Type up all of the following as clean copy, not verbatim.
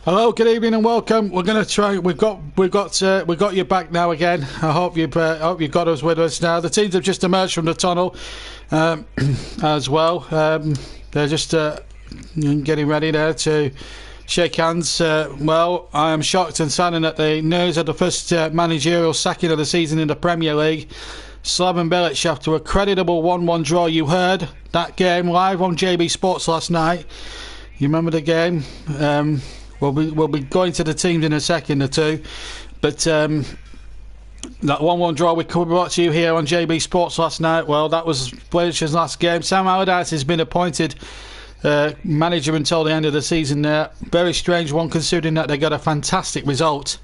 Hello, good evening, and welcome. We're going to try. We've got you back now again. I hope you've got us with us now. The teams have just emerged from the tunnel as well. They're just getting ready there to shake hands. Well, I am shocked and saddened at the news of the first managerial sacking of the season in the Premier League. Slaven Bilic, after a creditable 1-1 draw. You heard that game live on JB Sports last night. You remember the game? We'll be going to the teams in a second or two, but that 1-1 draw we brought to you here on JB Sports last night. Well, that was Bilic's last game. Sam Allardyce has been appointed manager until the end of the season there. Very strange one, considering that they got a fantastic result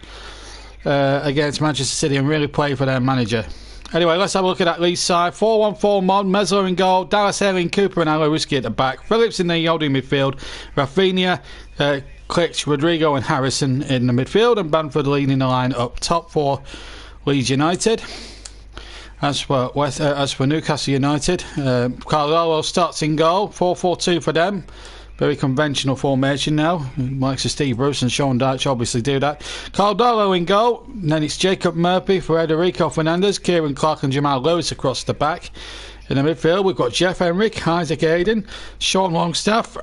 against Manchester City and really played for their manager. Anyway, let's have a look at that Leeds side. 4-1-4 Mon, Mesler in goal, Dallas Ayling, Cooper and Alowiski at the back. Phillips in the holding midfield. Rafinha, Klitsch, Rodrigo and Harrison in the midfield, and Bamford leading the line up top for Leeds United. As for Newcastle United, Carvalho starts in goal. 4-4-2 for them. Very conventional formation now. Likes of Steve Bruce and Sean Dyche obviously do that. Caldolo in goal. And then it's Jacob Murphy, Federico Fernandez, Kieran Clark and Jamal Lewis across the back. In the midfield, we've got Jeff Henrick, Isaac Hayden, Sean Longstaff,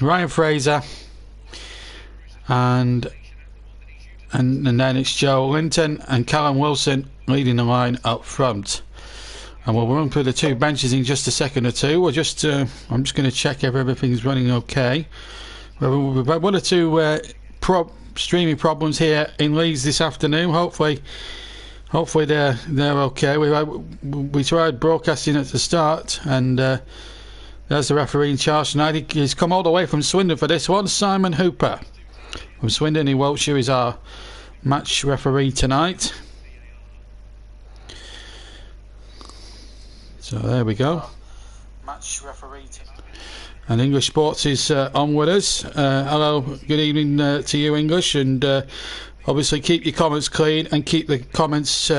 Ryan Fraser, and then it's Joe Linton and Callum Wilson leading the line up front. And we'll run through the two benches in just a second or two. I'm just going to check if everything's running okay. We've had one or two streaming problems here in Leeds this afternoon. Hopefully they're okay. We tried broadcasting at the start, and there's the referee in charge tonight. He's come all the way from Swindon for this one. Simon Hooper from Swindon in Wiltshire is our match referee tonight. So there we go. Match referee tonight. And English Sports is on with us. Hello, good evening to you, English, and obviously keep your comments clean and keep the comments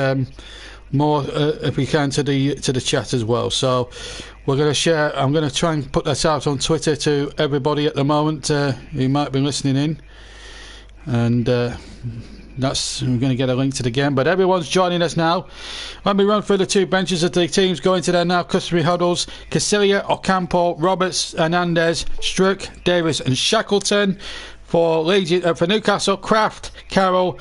more if we can to the chat as well. So we're going to share. I'm going to try and put that out on Twitter to everybody at the moment who might be listening in, and we're going to get a link to the game. But everyone's joining us now. Let me run through the two benches of the teams going to their now customary huddles. Casilia, Ocampo, Roberts, Hernandez, Struck, Davis and Shackleton. For Newcastle, Kraft, Carroll,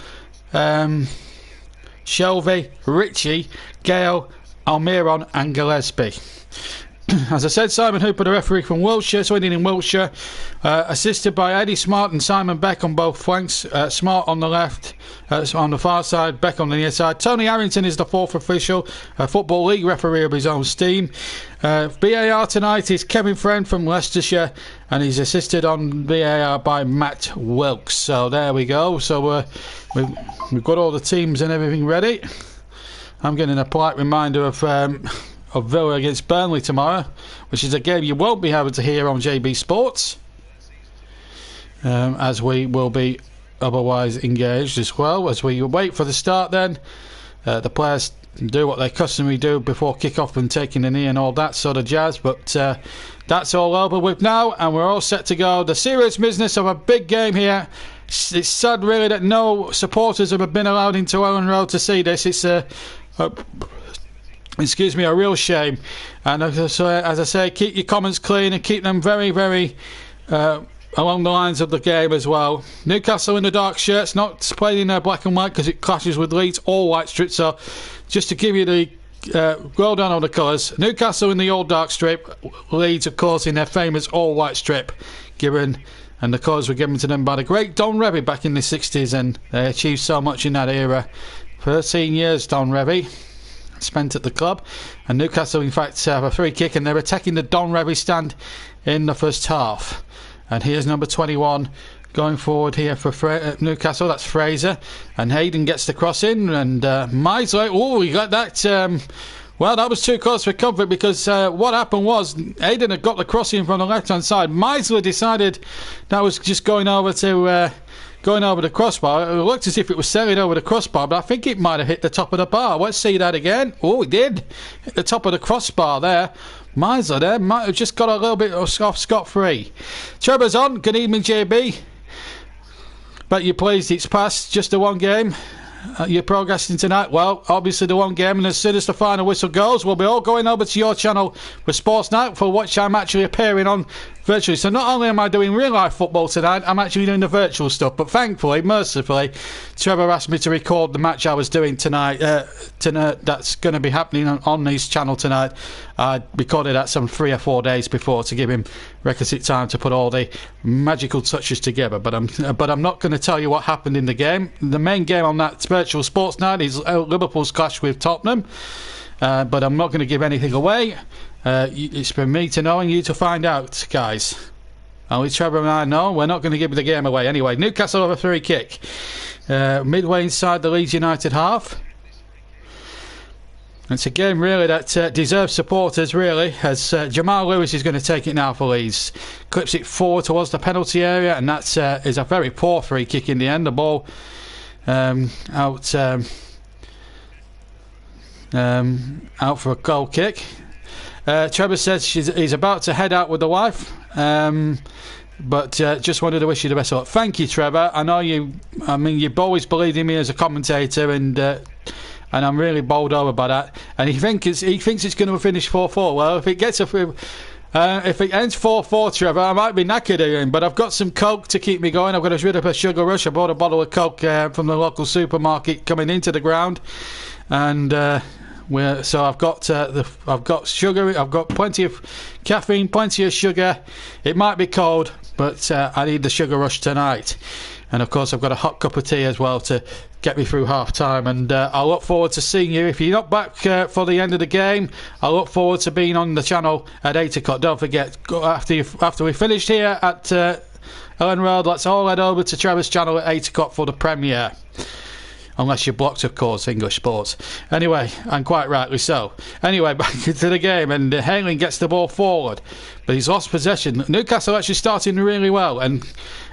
Shelby, Ritchie, Gale, Almiron and Gillespie. As I said, Simon Hooper, the referee from Wiltshire, Swindon in Wiltshire, assisted by Eddie Smart and Simon Beck on both flanks. Smart on the left, on the far side, Beck on the near side. Tony Harrington is the fourth official, a Football League referee of his own steam. VAR tonight is Kevin Friend from Leicestershire, and he's assisted on VAR by Matt Wilkes. So there we go. So we've got all the teams and everything ready. I'm getting a polite reminder of Villa against Burnley tomorrow, which is a game you won't be able to hear on JB Sports, as we will be otherwise engaged as well. As we wait for the start then, the players do what they customarily do before kick-off and taking the knee and all that sort of jazz, but that's all over with now and we're all set to go. The serious business of a big game here. It's sad really that no supporters have been allowed into Owen Road to see this. It's a real shame. And as I say, keep your comments clean and keep them very, very along the lines of the game as well. Newcastle in the dark shirts, not playing in their black and white because it clashes with Leeds, all white strips. So just to give you the well done on the colours. Newcastle in the all dark strip, Leeds of course in their famous all white strip, and the colours were given to them by the great Don Revie back in the 60s, and they achieved so much in that era. 13 years Don Revie spent at the club, and Newcastle in fact have a free kick and they're attacking the Don Revie stand in the first half. And here's number 21 going forward here for Newcastle. That's Fraser, and Hayden gets the cross in, and Misley, he got that. Well, that was too close for comfort, because what happened was Hayden had got the cross in from the left hand side. Misley decided that was just going over the crossbar. It looked as if it was sailing over the crossbar, but I think it might have hit the top of the bar. Let's see that again. Oh, it did hit the top of the crossbar there. Miser there might have just got a little bit off scot-free. Trevor's on. Good evening, JB. Bet you're pleased it's past just the one game. You're progressing tonight. Well, obviously the one game, and as soon as the final whistle goes, we'll be all going over to your channel for Sports Night, for which I'm actually appearing on virtually. So not only am I doing real life football tonight, I'm actually doing the virtual stuff. But thankfully, mercifully, Trevor asked me to record the match I was doing tonight. That's going to be happening on his channel tonight. I recorded that some 3 or 4 days before to give him requisite time to put all the magical touches together. But I'm not going to tell you what happened in the game. The main game on that virtual Sports Night is Liverpool's clash with Tottenham. But I'm not going to give anything away. It's for me to know and you to find out, guys. Only Trevor and I know. We're not going to give the game away. Anyway, Newcastle have a free kick. Midway inside the Leeds United half. It's a game really that deserves supporters, really, as Jamal Lewis is going to take it now for Leeds. Clips it forward towards the penalty area, and that is a very poor free kick in the end. The ball out for a goal kick. Trevor says he's about to head out with the wife, but just wanted to wish you the best of luck. Thank you, Trevor. I know you've always believed in me as a commentator, and I'm really bowled over by that. And he thinks it's going to finish 4-4. Well, if it ends 4-4, Trevor, I might be knackered again. But I've got some Coke to keep me going. I've got a bit of a sugar rush. I bought a bottle of Coke from the local supermarket coming into the ground, and so I've got sugar. I've got plenty of caffeine, plenty of sugar. It might be cold, but I need the sugar rush tonight. And of course, I've got a hot cup of tea as well to get me through half time. And I look forward to seeing you. If you're not back for the end of the game, I look forward to being on the channel at 8 o'clock. Don't forget, after we finished here at Ellen Road, let's all head over to Trevor's channel at 8 o'clock for the premiere. Unless you're blocked, of course, English sports. Anyway, and quite rightly so. Anyway, back into the game, and Hayling gets the ball forward, but he's lost possession. Newcastle actually starting really well, and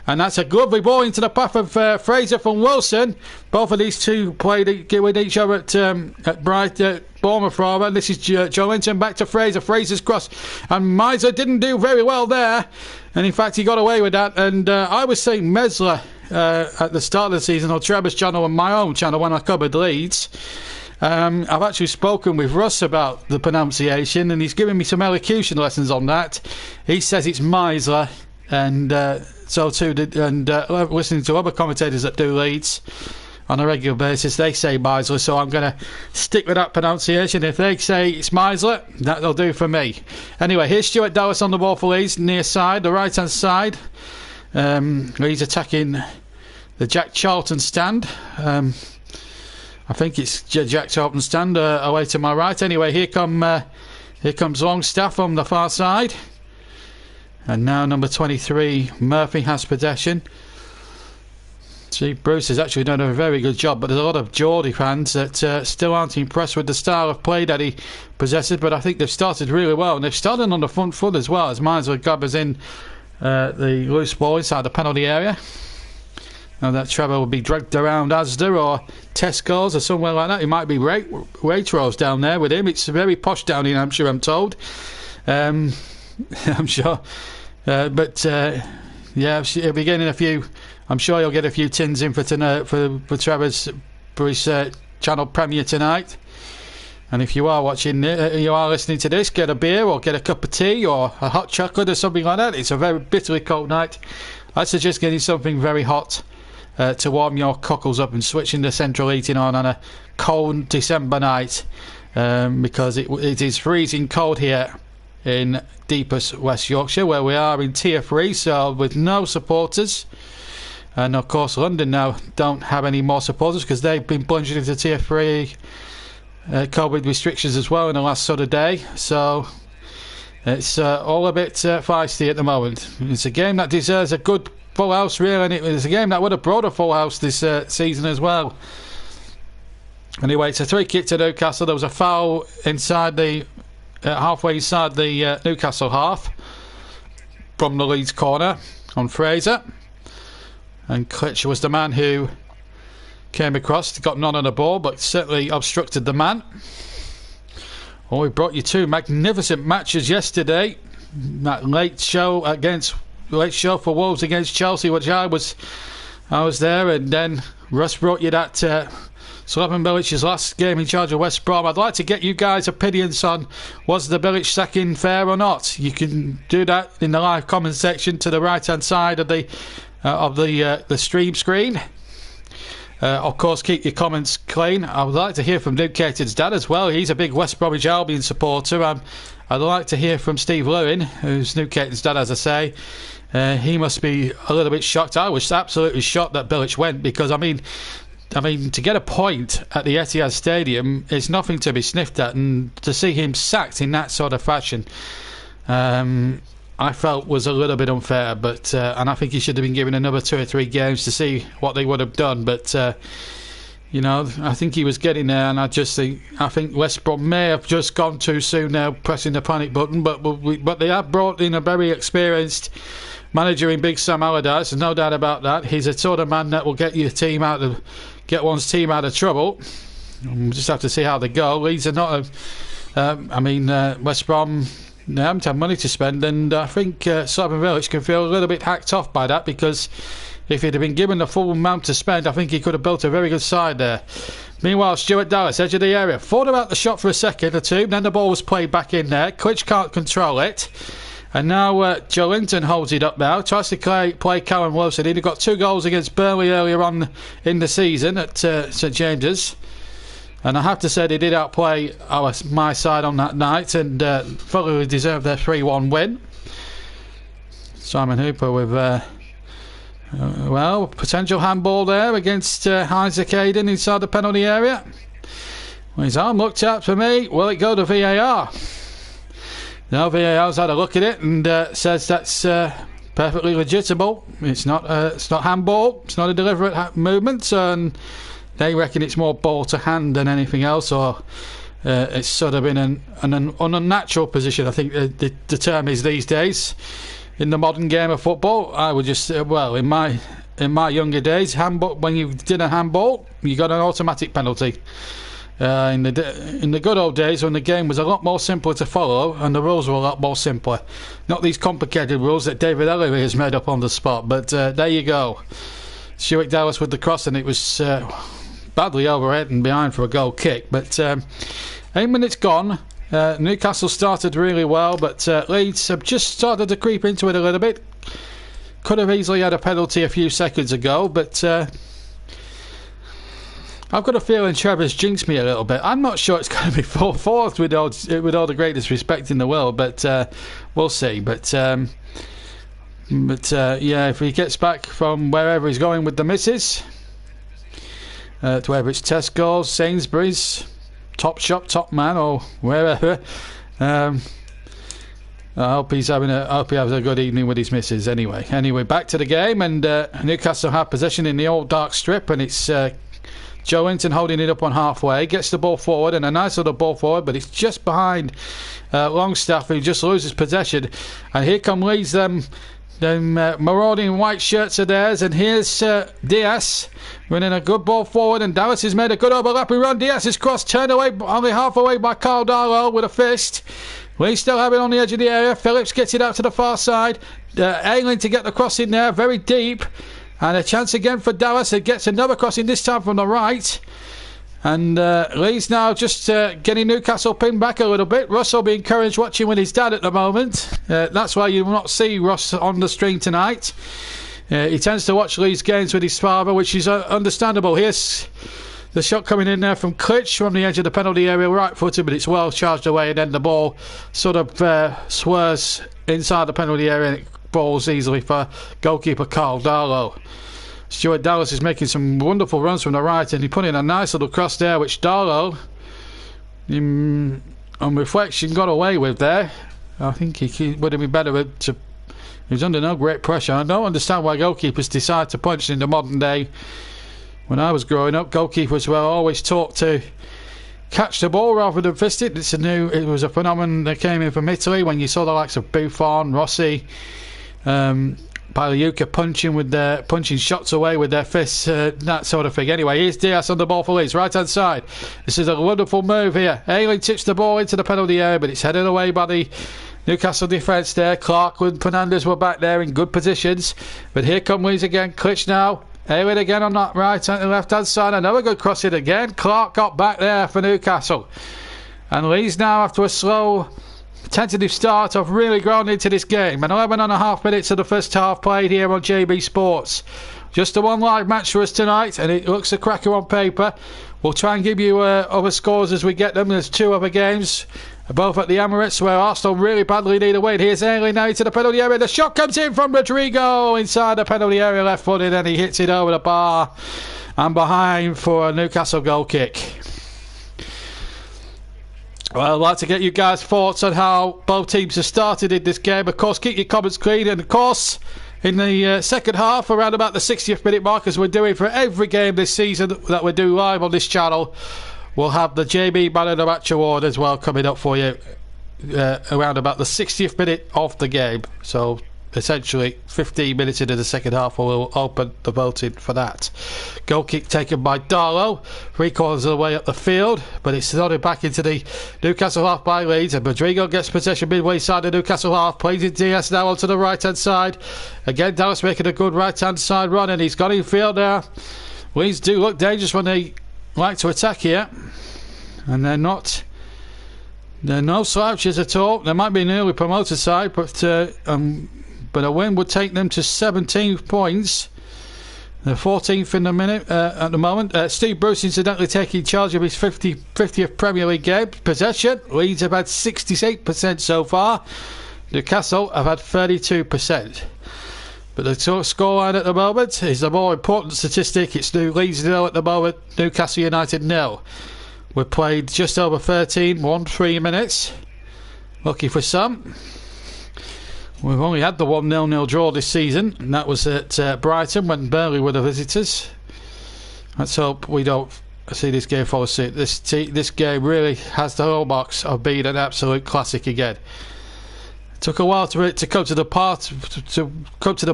that's a lovely ball into the path of Fraser from Wilson. Both of these two played with each other at Bournemouth rather. This is Joe Linton back to Fraser. Fraser's cross, and Miser didn't do very well there, and in fact he got away with that. And I was saying Mesler at the start of the season on Trevor's channel and my own channel when I covered Leeds. I've actually spoken with Russ about the pronunciation, and he's given me some elocution lessons on that. He says it's Misler, and so too did, and listening to other commentators that do Leeds on a regular basis, they say Misler, so I'm going to stick with that pronunciation. If they say it's Misler, that'll do for me. Anyway, here's Stuart Dallas on the ball for Leeds, near side, the right hand side. He's attacking the Jack Charlton stand. I think it's Jack Charlton stand away to my right. Anyway, here comes Longstaff on the far side, and now number 23 Murphy has possession. See, Bruce has actually done a very good job, but there's a lot of Geordie fans that still aren't impressed with the style of play that he possesses. But I think they've started really well, and they've started on the front foot as well, as Miser gathers in the loose ball inside the penalty area. Now that Trevor will be dragged around Asda or Tesco's or somewhere like that. It might be Waitrose down there with him. It's very posh down in Hampshire, I'm told. I'm sure. Yeah, he'll be getting a few. I'm sure he'll get a few tins in for tonight for Trevor's for his channel premiere tonight. And if you are watching, you are listening to this, get a beer or get a cup of tea or a hot chocolate or something like that. It's a very bitterly cold night. I suggest getting something very hot to warm your cockles up and switching the central heating on a cold December night, because it is freezing cold here in deepest West Yorkshire, where we are in Tier 3, so with no supporters. And of course London now don't have any more supporters because they've been plunged into Tier 3 COVID restrictions as well in the last sort of day. So it's all a bit feisty at the moment. It's a game that deserves a good full house, really, and it's a game that would have brought a full house this season as well. Anyway, it's a free kick to Newcastle. There was a foul inside the halfway inside the Newcastle half from the Leeds corner on Fraser, and Klitsch was the man who came across, got none on the ball, but certainly obstructed the man. Well, we brought you two magnificent matches yesterday. That late show for Wolves against Chelsea, which I was I was there, and then Russ brought you that Slaven Bilic's last game in charge of West Brom. I'd like to get you guys' opinions on, was the Bilic sacking fair or not? You can do that in the live comment section to the right hand side of the stream screen. Of course, keep your comments clean. I would like to hear from Newcastle's dad as well. He's a big West Bromwich Albion supporter. I'd like to hear from Steve Lewin, who's Newcastle's dad, as I say. He must be a little bit shocked. I was absolutely shocked that Bilic went, because I mean, to get a point at the Etihad Stadium is nothing to be sniffed at, and to see him sacked in that sort of fashion, I felt was a little bit unfair. But and I think he should have been given another 2 or 3 games to see what they would have done. But you know, I think he was getting there, and I think West Brom may have just gone too soon now, pressing the panic button. But they have brought in a very experienced manager in Big Sam Allardyce. There's no doubt about that. He's a sort of man that will get one's team out of trouble. We'll just have to see how they go. Leeds are not West Brom, they haven't had money to spend, and I think Slaven Bilic can feel a little bit hacked off by that, because if he'd have been given the full amount to spend, I think he could have built a very good side there. Meanwhile, Stuart Dallas, edge of the area, thought about the shot for a second or two, then the ball was played back in there. Klitsch can't control it, and now Joe Linton holds it up now, tries to play Callum Wilson. He'd got 2 goals against Burnley earlier on in the season at St James's, and I have to say they did outplay my side on that night, and fully deserved their 3-1 win. Simon Hooper with potential handball there against Isaac Hayden inside the penalty area. Well, his arm looked out for me. Will it go to VAR? No, VAR's had a look at it and says that's perfectly legitimate. It's not handball. It's not a deliberate movement, and they reckon it's more ball to hand than anything else, or it's sort of in an unnatural position, I think the term is these days in the modern game of football. I would just in my younger days, handball, when you did a handball, you got an automatic penalty. In the good old days, when the game was a lot more simpler to follow and the rules were a lot more simpler, not these complicated rules that David Ellery has made up on the spot. But there you go, Stuart Dallas with the cross, and it was badly overhead and behind for a goal kick. But 8 minutes gone. Newcastle started really well, but Leeds have just started to creep into it a little bit. Could have easily had a penalty a few seconds ago, but I've got a feeling Trevor's jinxed me a little bit. I'm not sure it's going to be 4-4 with all the greatest respect in the world, but we'll see. But yeah, if he gets back from wherever he's going with the missus, to whether it's Tesco's, Sainsbury's, Top Shop, Top Man, or wherever, I hope he has a good evening with his missus. Anyway, back to the game, and Newcastle have possession in the old dark strip, and it's Joe Linton holding it up on halfway, gets the ball forward, and a nice little ball forward, but it's just behind Longstaff, who just loses possession. And here come Leeds, them marauding white shirts are theirs, and here's Diaz running a good ball forward, and Dallas has made a good overlapping run. Diaz is crossed, turned away only half away by Carl Darlow with a fist. Leeds still have it on the edge of the area. Phillips gets it out to the far side, Ayling to get the cross in there, very deep. And a chance again for Dallas. It gets another crossing, this time from the right. And Leeds now just getting Newcastle pinned back a little bit. Russ will be encouraged watching with his dad at the moment. That's why you will not see Russ on the stream tonight. He tends to watch Leeds games with his father, which is understandable. Here's the shot coming in there from Klitsch from the edge of the penalty area, right footed, but it's well charged away, and then the ball sort of swerves inside the penalty area, and it balls easily for goalkeeper Carl Darlow. Stuart Dallas is making some wonderful runs from the right, and he put in a nice little cross there, which Darlow, on reflection, got away with there. I think he would have been better to. He was under no great pressure. I don't understand why goalkeepers decide to punch in the modern day. When I was growing up, goalkeepers were always taught to catch the ball rather than fist it. It was a phenomenon that came in from Italy when you saw the likes of Buffon, Rossi, Pagliuca punching shots away with their fists, that sort of thing. Anyway, here's Diaz on the ball for Leeds, right hand side. This is a wonderful move here. Ayling tips the ball into the penalty area, but it's headed away by the Newcastle defence there. Clark and Fernandez were back there in good positions, but here come Leeds again. Klitsch now, Aylward again on that right and left hand side. Another good cross in again. Clark got back there for Newcastle. And Leeds now, after a slow tentative start, have really grown into this game. And 11.5 minutes of the first half played here on JB Sports. Just the one live match for us tonight, and it looks a cracker on paper. We'll try and give you other scores as we get them. There's 2 other games, both at the Emirates, where Arsenal really badly need a win. Here's Aylward now into the penalty area. The shot comes in from Rodrigo inside the penalty area, left-footed, and he hits it over the bar and behind for a Newcastle goal kick. Well, I'd like to get you guys' thoughts on how both teams have started in this game. Of course, keep your comments clean, and of course, in the second half, around about the 60th minute mark, as we're doing for every game this season that we do live on this channel, we'll have the JB Man of the Match Award as well coming up for you around about the 60th minute of the game. So essentially 15 minutes into the second half, we'll open the voting for that. Goal kick taken by Darlow, 3/4 of the way up the field, but it's slotted back into the Newcastle half by Leeds, and Rodrigo gets possession midway side of Newcastle half, plays in DS now onto the right hand side. Again, Dallas making a good right hand side run, and he's got in field now. Leeds do look dangerous when they like to attack here, and they're no slouches at all. They might be an early promoted side, but a win would take them to 17 points. They're 14th in the minute at the moment. Steve Bruce incidentally taking charge of his 50th Premier League game. Possession, Leeds have had 68% so far. Newcastle have had 32%. But the scoreline at the moment is the more important statistic. It's Leeds 0 at the moment, Newcastle United 0. We've played just over 1-3 minutes. Lucky for some. We've only had the 1-0 draw this season, and that was at Brighton when Burnley were the visitors. Let's hope we don't see this game follow suit. This game really has the hallmarks of being an absolute classic again. It took a while for it to come to the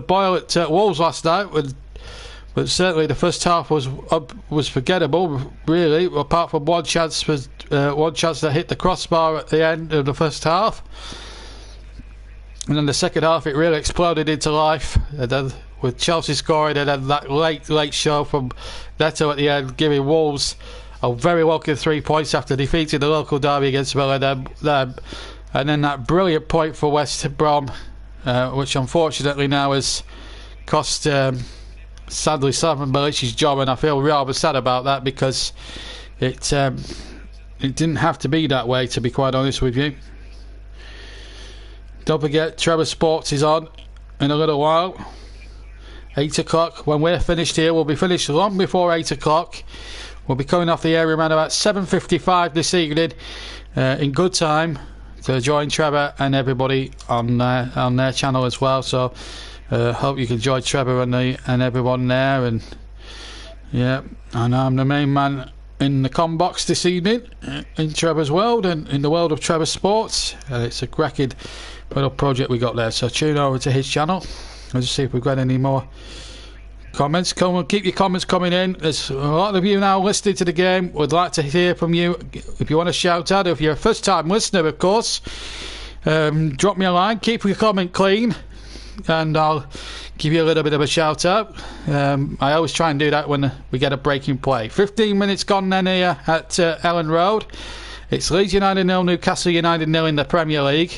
boil at Wolves last night, but certainly the first half was forgettable, really, apart from one chance that hit the crossbar at the end of the first half. And then the second half, it really exploded into life. And then with Chelsea scoring, and then that late show from Neto at the end, giving Wolves a very welcome 3 points after defeating the local derby against them. And then that brilliant point for West Brom, which unfortunately now has cost sadly Simon Bilic's job, and I feel rather sad about that because it didn't have to be that way, to be quite honest with you. Don't forget, Trevor Sports is on in a little while. 8 o'clock. When we're finished here, we'll be finished long before 8 o'clock. We'll be coming off the air around about 7:55 this evening, in good time to join Trevor and everybody on their channel as well. So hope you can join Trevor and everyone there. And yeah, and I'm the main man in the com box this evening in Trevor's world and in the world of Trevor Sports. It's a cracking little project we got there, so tune over to his channel. Let's see if we've got any more comments. Come on, keep your comments coming in. There's a lot of you now listening to the game. Would like to hear from you. If you want to shout out, if you're a first time listener, of course, drop me a line, keep your comment clean, and I'll give you a little bit of a shout out. I always try and do that when we get a breaking play. 15 minutes gone then here at Ellen Road. It's Leeds United 0, Newcastle United 0 in the Premier League.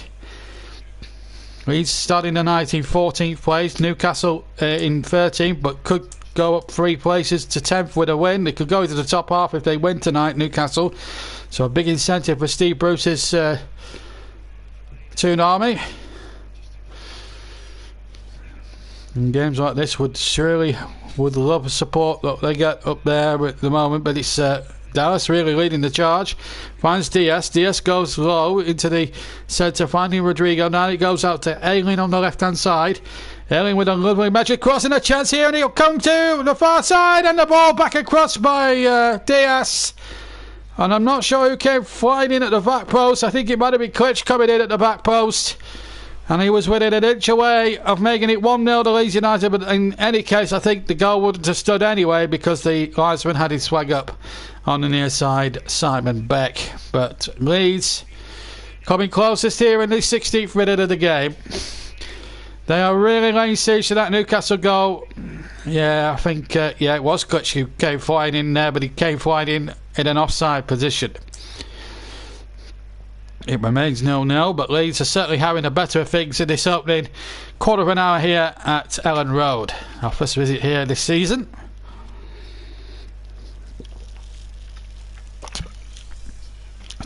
Leeds starting the night in 14th place, Newcastle in 13th, but could go up 3 places to 10th with a win. They could go into the top half if they win tonight, Newcastle. So a big incentive for Steve Bruce's Toon Army. And games like this would love support that they get up there at the moment, but it's Dallas really leading the charge. Finds Diaz. Diaz goes low into the centre, finding Rodrigo. Now it goes out to Aylward on the left-hand side. Aylward with a lovely magic cross and a chance here, and he'll come to the far side, and the ball back across by Diaz. And I'm not sure who came flying in at the back post. I think it might have been Klitsch coming in at the back post. And he was within an inch away of making it 1-0 to Leeds United. But in any case, I think the goal wouldn't have stood anyway because the linesman had his swag up on the near side, Simon Beck. But Leeds coming closest here in the 16th minute of the game. They are really laying siege to that Newcastle goal. Yeah, I think, yeah, it was Clutch who came flying in there, but he came flying in an offside position. It remains 0-0, but Leeds are certainly having a better of things in this opening quarter of an hour here at Ellen Road. Our first visit here this season.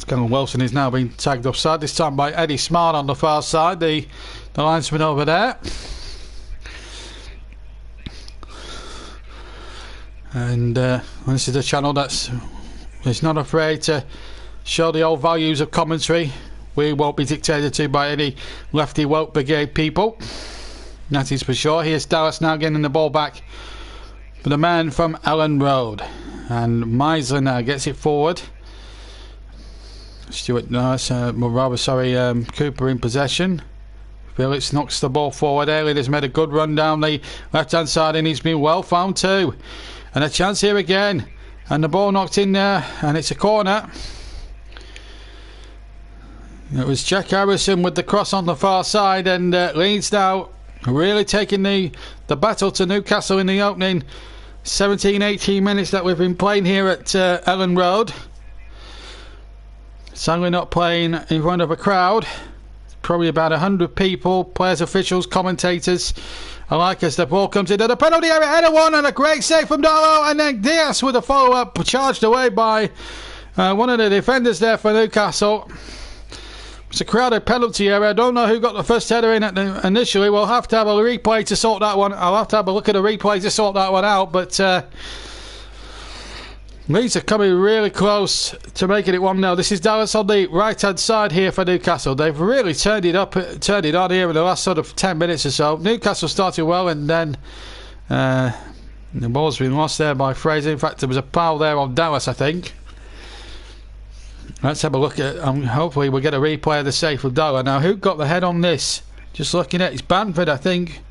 Callum Wilson is now being tagged offside, this time by Eddie Smart on the far side, the linesman over there. And this is a channel that's not afraid to show the old values of commentary. We won't be dictated to by any lefty woke brigade people, that is for sure. Here's Dallas now getting the ball back for the man from Ellen Road, and Meisler now gets it forward. Stuart, Cooper in possession. Phillips knocks the ball forward. Ailey has made a good run down the left hand side, and he's been well found too. And a chance here again, and the ball knocked in there, and it's a corner. It was Jack Harrison with the cross on the far side, and Leeds now really taking the battle to Newcastle in the opening 17-18 minutes that we've been playing here at Ellen Road. Sadly not playing in front of a crowd, probably about 100 people, players, officials, commentators alike, as the ball comes into the penalty area. Header one, and a great save from Darlow, and then Diaz with a follow-up, charged away by one of the defenders there for Newcastle. It's a crowded penalty area. I don't know who got the first header in initially. We'll have to have a replay to sort that one. I'll have to have a look at a replay to sort that one out, but Leeds are coming really close to making it 1-0. This is Dallas on the right hand side here for Newcastle. They've really turned it on here in the last sort of 10 minutes or so. Newcastle started well, and then the ball's been lost there by Fraser. In fact, there was a foul there on Dallas, I think. Let's have a look at hopefully we'll get a replay of the save from Dallas. Now, who got the head on this? Just looking at it, it's Bamford, I think.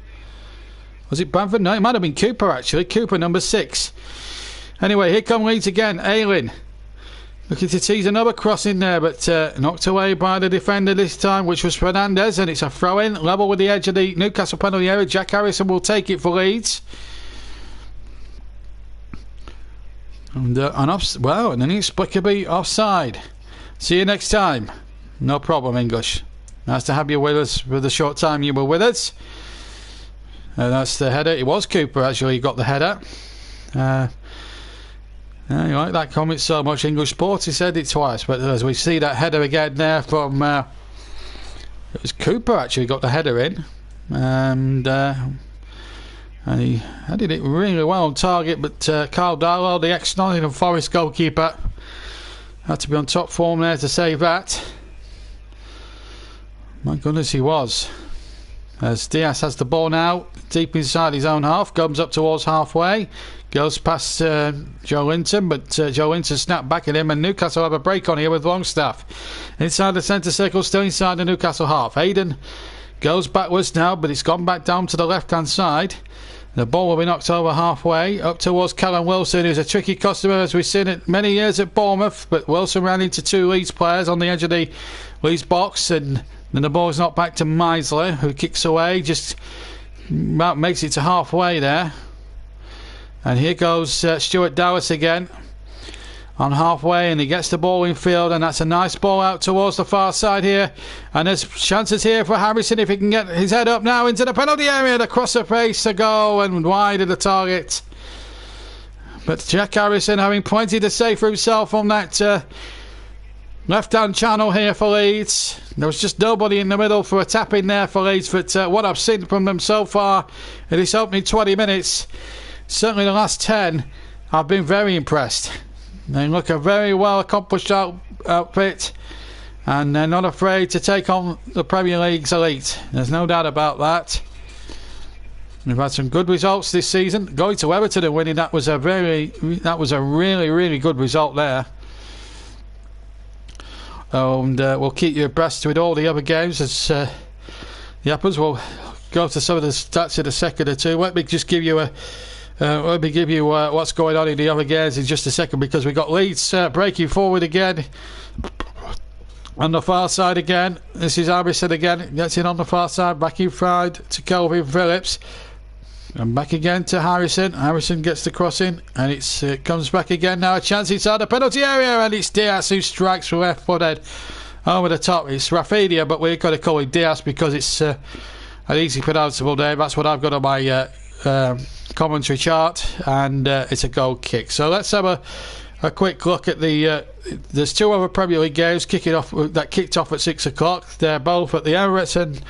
Was it Bamford? No, it might have been Cooper, actually. Cooper, number 6. Anyway, here come Leeds again. Aylin looking to tease another cross in there, but knocked away by the defender this time, which was Fernandez, and it's a throw-in, level with the edge of the Newcastle penalty area. Jack Harrison will take it for Leeds. And an inexplicably offside. See you next time. No problem, English. Nice to have you with us for the short time you were with us. That's the header. It was Cooper, actually, who got the header. You like that comment so much, English Sports. He said it twice, but as we see that header again there from it was Cooper actually got the header in, and he did it really well on target, but Carl Darlow, the ex-Nottingham Forest goalkeeper, had to be on top form there to save that. My goodness, he was. As Diaz has the ball now, deep inside his own half, comes up towards halfway, goes past Joe Linton, but Joe Linton snapped back at him, and Newcastle have a break on here with Longstaff. Inside the centre circle, still inside the Newcastle half. Hayden goes backwards now, but it's gone back down to the left-hand side. The ball will be knocked over halfway, up towards Callum Wilson, who's a tricky customer, as we've seen it many years at Bournemouth, but Wilson ran into 2 Leeds players on the edge of the Leeds box, and then the ball's knocked back to Meisler, who kicks away, just about makes it to halfway there. And here goes Stuart Dallas again on halfway, and he gets the ball in field, and that's a nice ball out towards the far side here. And there's chances here for Harrison if he can get his head up now into the penalty area. The crosser face to go and wide of the target. But Jack Harrison having plenty to say for himself on that left-hand channel here for Leeds. There was just nobody in the middle for a tap in there for Leeds, but what I've seen from them so far in this opening 20 minutes, certainly the last 10, I've been very impressed. They look a very well accomplished outfit, and they're not afraid to take on the Premier League's elite. There's no doubt about that. We've had some good results this season. Going to Everton and winning, that was a really, really good result there. And we'll keep you abreast with all the other games as the happens. We'll go to some of the stats in a second or two. Let me just give you what's going on in the other games in just a second, because we've got Leeds breaking forward again on the far side again. This is Arbison again, gets in on the far side, back in front to Kelvin Phillips. And back again to Harrison. Harrison gets the crossing, and it comes back again. Now a chance inside the penalty area, and it's Diaz who strikes from left-footed over the top. It's Rafinha, but we've got to call it Diaz because it's an easy pronounceable name. That's what I've got on my commentary chart, and it's a goal kick. So let's have a quick look at the. There's two other Premier League games kicking off that kicked off at 6 o'clock. They're both at the Emirates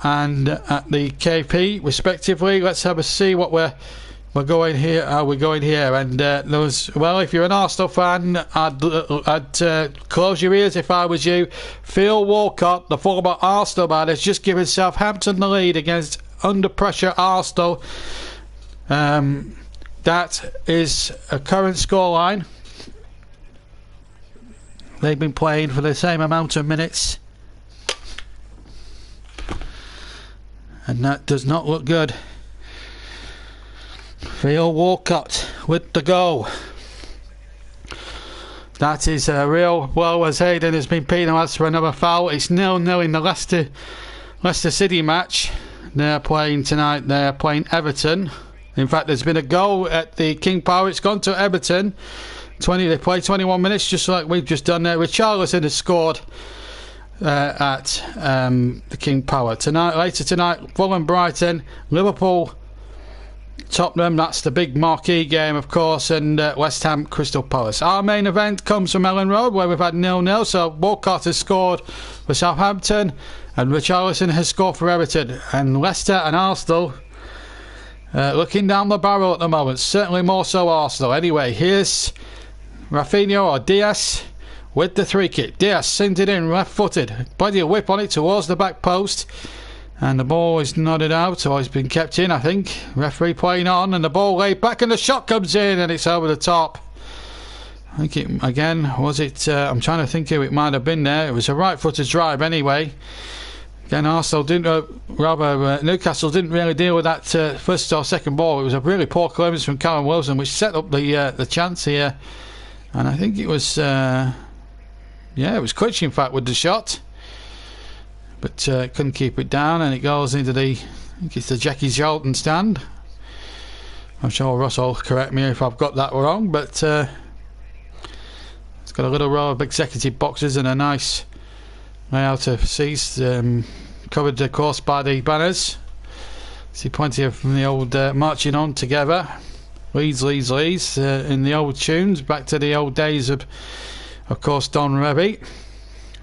and at the KP respectively. Let's have a see what we're going here. How we're going here, and well, if you're an Arsenal fan, I'd close your ears if I was you. Phil Walcott, the former Arsenal man, has just given Southampton the lead against under pressure Arsenal. That is a current scoreline. They've been playing for the same amount of minutes, and that does not look good. Phil Walcott with the goal. That is a real blow as Hayden has been penalised for another foul. It's 0-0 in the Leicester City match. They're playing tonight. They're playing Everton. In fact, there's been a goal at the King Power. It's gone to Everton. They played 21 minutes, just like we've just done there. Richarlison has scored at the King Power. Later tonight, Fulham, Brighton, Liverpool, Tottenham. That's the big marquee game, of course, and West Ham, Crystal Palace. Our main event comes from Ellen Road, where we've had 0-0. So Walcott has scored for Southampton, and Richarlison has scored for Everton. And Leicester and Arsenal looking down the barrel at the moment. Certainly more so Arsenal. Anyway, here's Rafinha or Diaz with the free kick. Diaz sends it in left-footed. Plenty of whip on it towards the back post. And the ball is nodded out, or has been kept in, I think. Referee playing on, and the ball laid back, and the shot comes in, and it's over the top. I think it, again, was it... I'm trying to think who it might have been there. It was a right-footed drive anyway. Again, Arsenal Newcastle didn't really deal with that first or second ball. It was a really poor clearance from Callum Wilson, which set up the chance here. And I think it was... it was Clutch, in fact, with the shot. But couldn't keep it down, and it goes into I think it's the Jackie Charlton stand. I'm sure Russ will correct me if I've got that wrong, but it's got a little row of executive boxes and a nice layout of seats, covered of course by the banners. See plenty of the old marching on together. Leeds, Leeds, Leeds, in the old tunes, back to the old days of course, Don Revie,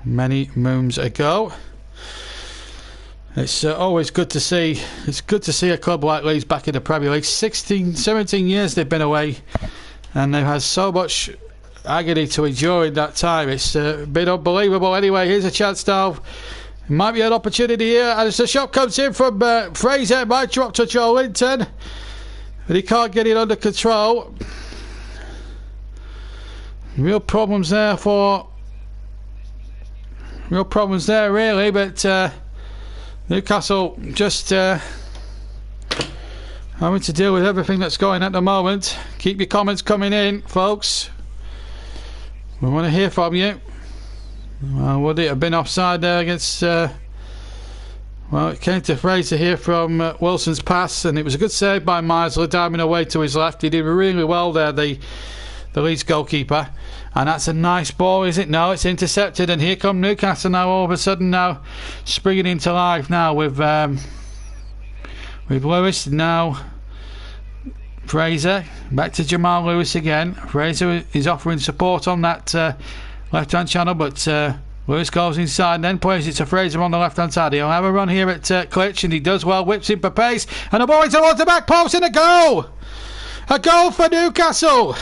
many moons ago. It's always good to see. It's good to see a club like Leeds back in the Premier League. 17 years they've been away, and they've had so much agony to endure in that time. It's been unbelievable. Anyway, here's a chance now. Might be an opportunity here, and as the shot comes in from Fraser, it might drop to Joe Linton, but he can't get it under control. Real problems there, really, but Newcastle just having to deal with everything that's going at the moment. Keep your comments coming in, folks. We want to hear from you. Well, would it have been offside there against... well, it came to Fraser here from Wilson's pass, and it was a good save by Meisler, diving away to his left. He did really well there, the Leeds goalkeeper. And that's a nice ball, is it? No, it's intercepted, and here come Newcastle now all of a sudden now springing into life now with Lewis. Now Fraser, back to Jamal Lewis again. Fraser is offering support on that left hand channel, but Lewis goes inside and then plays it to Fraser on the left hand side. He'll have a run here at Klitsch, and he does well, whips in for pace, and the ball is towards the back post, and a goal for Newcastle.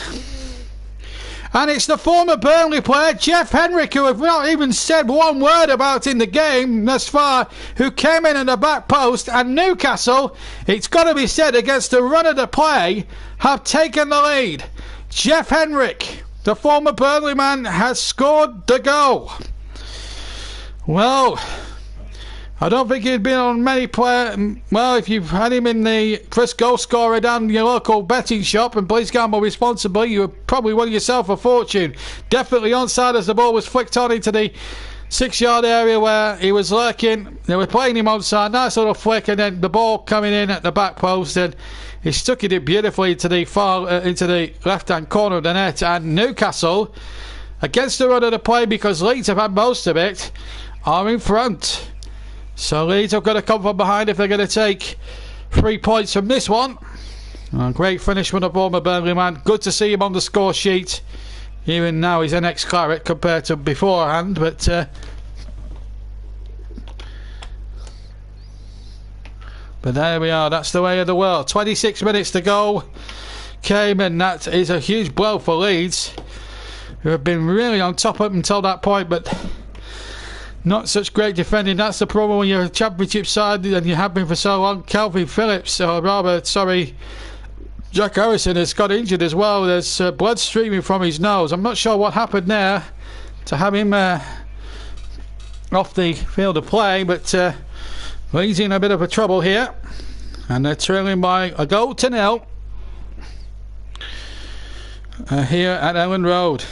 And it's the former Burnley player, Jeff Henrick, who have not even said one word about in the game thus far, who came in at the back post. And Newcastle, it's got to be said, against the run of the play, have taken the lead. Jeff Henrick, the former Burnley man, has scored the goal. Well, I don't think he'd been on many players. Well, if you've had him in the first goal scorer down your local betting shop, and please gamble responsibly, you probably won yourself a fortune. Definitely onside as the ball was flicked on into the 6-yard area where he was lurking. They were playing him onside. Nice little flick, and then the ball coming in at the back post, and he stuck it in beautifully into the left-hand corner of the net. And Newcastle, against the run of the play, because Leeds have had most of it, are in front. So Leeds have got to come from behind if they're going to take 3 points from this one. Great finish from the former Burnley man. Good to see him on the score sheet. Even now he's an ex-Claret compared to beforehand, but there we are. That's the way of the world. 26 minutes to go came, and that is a huge blow for Leeds, who have been really on top up until that point, but not such great defending. That's the problem when you're a championship side and you have been for so long. Calvin Phillips, or rather, sorry, Jack Harrison has got injured as well. There's blood streaming from his nose. I'm not sure what happened there to have him off the field of play, but Leeds in a bit of a trouble here, and they're trailing by a goal to nil here at Elland Road.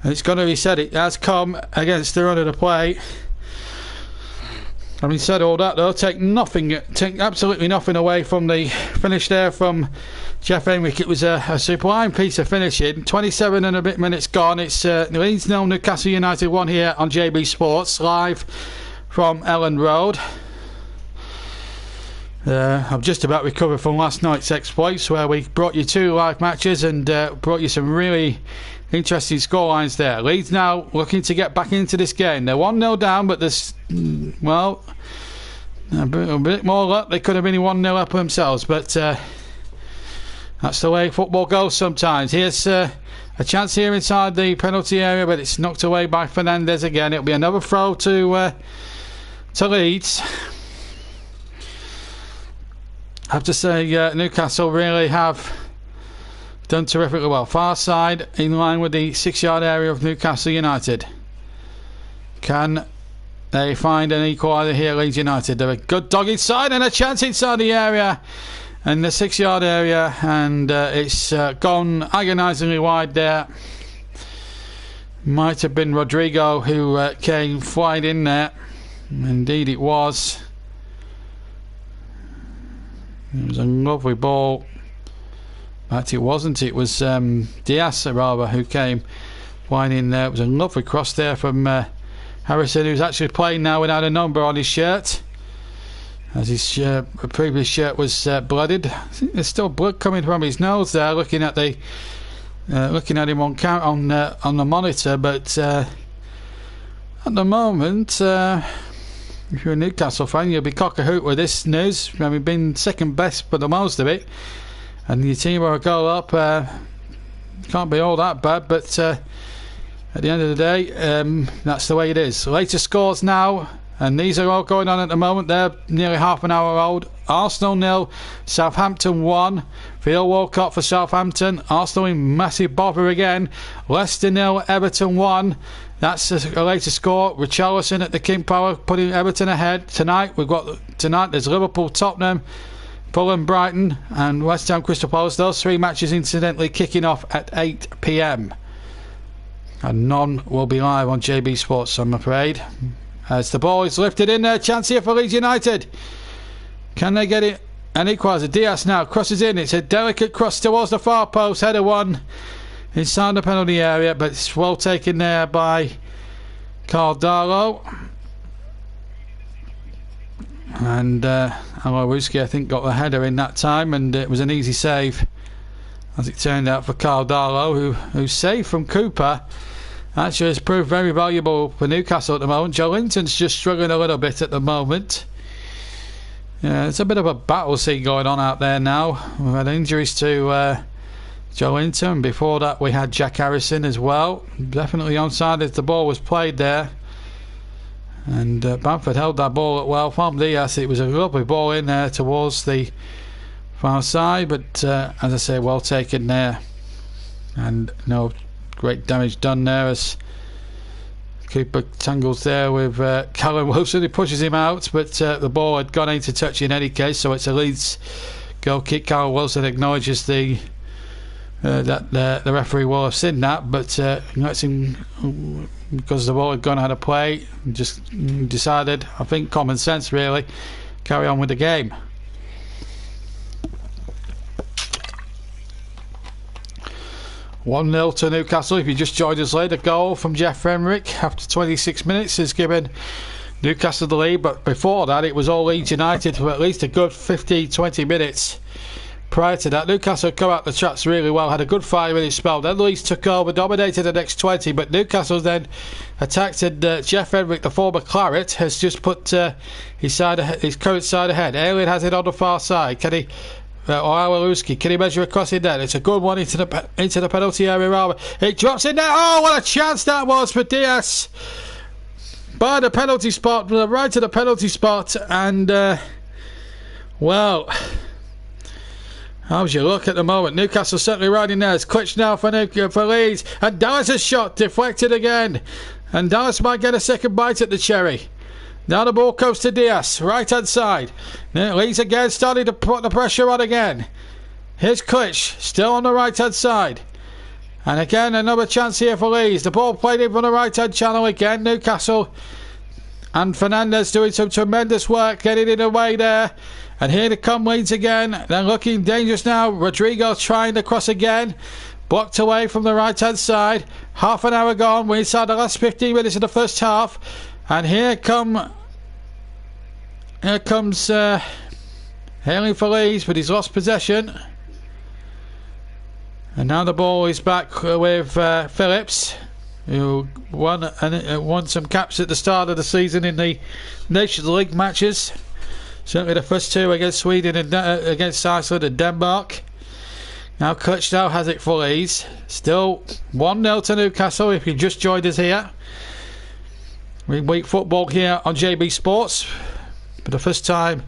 It's going to be said, it has come against the run of the play. Having said all that, though, take absolutely nothing away from the finish there from Jeff Henwick. It was a sublime piece of finishing. 27 and a bit minutes gone. It's Leeds 0, Newcastle United 1 here on JB Sports, live from Elland Road. I've just about recovered from last night's exploits, where we brought you 2 live matches and brought you some really interesting scorelines there. Leeds now looking to get back into this game. They're 1-0 down, but there's, well, a bit more luck. They could have been 1-0 up themselves, but that's the way football goes sometimes. Here's a chance here inside the penalty area, but it's knocked away by Fernandez again. It'll be another throw to Leeds. I have to say, Newcastle really have done terrifically well. Far side in line with the 6-yard area of Newcastle United. Can they find an equaliser here, Leeds United? They're a good dog inside, and a chance inside the area and the 6-yard area, and it's gone agonisingly wide there. Might have been Rodrigo who came flying in there. Indeed it was. It was a lovely ball. In fact, it wasn't. It was Diaz, rather, who came flying in there. It was a lovely cross there from Harrison, who's actually playing now without a number on his shirt, as his previous shirt was blooded. I think there's still blood coming from his nose there. Looking at him on the monitor, but at the moment, if you're a Newcastle fan, you'll be cock-a-hoot with this news. I mean, been second best for the most of it, and your team are a goal up. Can't be all that bad, but at the end of the day, that's the way it is. Latest scores now, and these are all going on at the moment. They're nearly half an hour old. Arsenal 0, Southampton 1. Theo Walcott for Southampton. Arsenal in massive bother again. Leicester 0, Everton 1. That's the latest score. Richarlison at the King Power putting Everton ahead. Tonight there's Liverpool, Tottenham, Fulham, Brighton, and West Ham, Crystal Palace. Those 3 matches incidentally kicking off at 8 p.m. and none will be live on JB Sports, I'm afraid. As the ball is lifted in there, chance here for Leeds United. Can they get it? An equaliser. Diaz now crosses in. It's a delicate cross towards the far post. Header 1 inside the penalty area, but it's well taken there by Caldaro. And Alowuski, I think, got the header in that time, and it was an easy save, as it turned out, for Caldaro, who's saved from Cooper. Actually has proved very valuable for Newcastle at the moment. Joe Linton's just struggling a little bit at the moment. Yeah, it's a bit of a battle scene going on out there now. We've had injuries to Joe Linton. Before that we had Jack Harrison as well. Definitely onside as the ball was played there. And Bamford held that ball up well from Diaz. It was a lovely ball in there towards the far side, but as I say, well taken there. And no great damage done there as Cooper tangles there with Callum Wilson. He pushes him out, but the ball had gone into touch in any case, so it's a Leeds goal kick. Callum Wilson acknowledges the that the referee will have seen that, but lets him, because the ball had gone out of play, just decided, I think common sense really, carry on with the game. One 0 to Newcastle. If you just joined us late, a goal from Jeff Fenwick after 26 minutes has given Newcastle the lead, but before that it was all Leeds United for at least a good 15-20 minutes. Prior to that, Newcastle come out the traps really well, had a good 5-minute spell. Then Leeds took over, dominated the next 20, but Newcastle then attacked, and Jeff Fenwick, the former Claret, has just put his current side ahead. Alien has it on the far side. Can he, or Awaluski, can he measure across in there? It's a good one into the penalty area. Rather, it drops in there. Oh, what a chance that was for Diaz! By the penalty spot, right to the penalty spot, and well, how's your look at the moment? Newcastle certainly riding there. It's clutched now for Leeds, and Dallas' shot deflected again, and Dallas might get a second bite at the cherry. Now the ball goes to Diaz, right hand side. Leeds again starting to put the pressure on again. Here's Klitsch, still on the right hand side. And again, another chance here for Leeds. The ball played in from the right-hand channel again. Newcastle and Fernandez doing some tremendous work, getting in the way there. And here they come Leeds again. They're looking dangerous now. Rodrigo trying to cross again. Blocked away from the right-hand side. Half an hour gone. We're inside the last 15 minutes of the first half. And here comes Haley for Leeds, but he's lost possession. And now the ball is back with Phillips, who won some caps at the start of the season in the Nations League matches. Certainly the first two against Sweden and against Iceland and Denmark. Now Klitsch now has it for Leeds. Still 1-0 to Newcastle if you just joined us here. Midweek football here on JB Sports. For the first time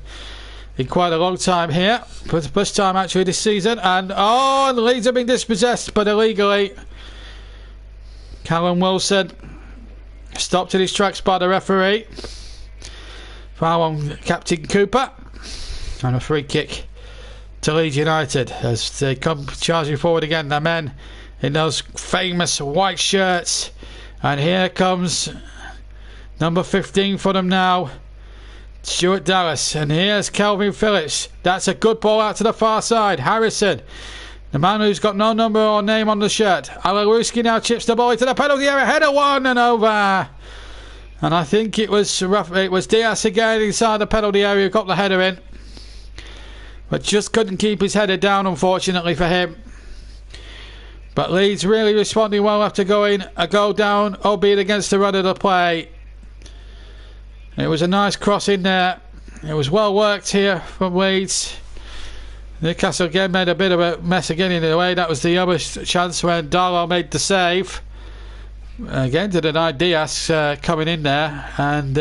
in quite a long time here. For the first time actually this season. And the Leeds have been dispossessed, but illegally. Callum Wilson stopped in his tracks by the referee. Foul on Captain Cooper. And a free kick to Leeds United as they come charging forward again. The men in those famous white shirts. And here comes number 15 for them now, Stuart Dallas, and here's Calvin Phillips. That's a good ball out to the far side. Harrison, the man who's got no number or name on the shirt. Alaluski now chips the ball into the penalty area. Header one and over. And I think it was Diaz again inside the penalty area who got the header in, but just couldn't keep his header down, unfortunately for him. But Leeds really responding well after going a goal down, albeit against the run of the play. It was a nice cross in there. It was well worked here from Leeds. Newcastle again made a bit of a mess again in the way. That was the other chance when Darlow made the save. Again to deny Diaz coming in there, and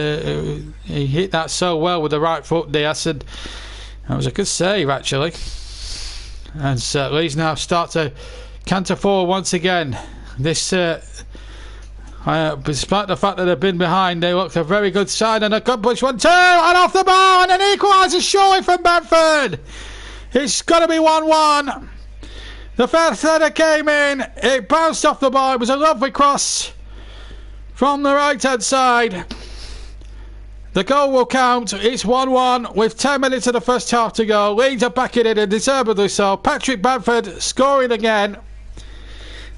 he hit that so well with the right foot, Diaz, and that was a good save actually. And Leeds now start to canter forward once again. This despite the fact that they've been behind, they looked a very good side, and a good push 1-2 and off the bar, and an equaliser surely from Bedford. It's got to be 1-1. The first header came in, it bounced off the bar. It was a lovely cross from the right hand side. The goal will count. It's 1-1 with 10 minutes of the first half to go. Leeds are back in it, and deservedly so. Patrick Bamford scoring again.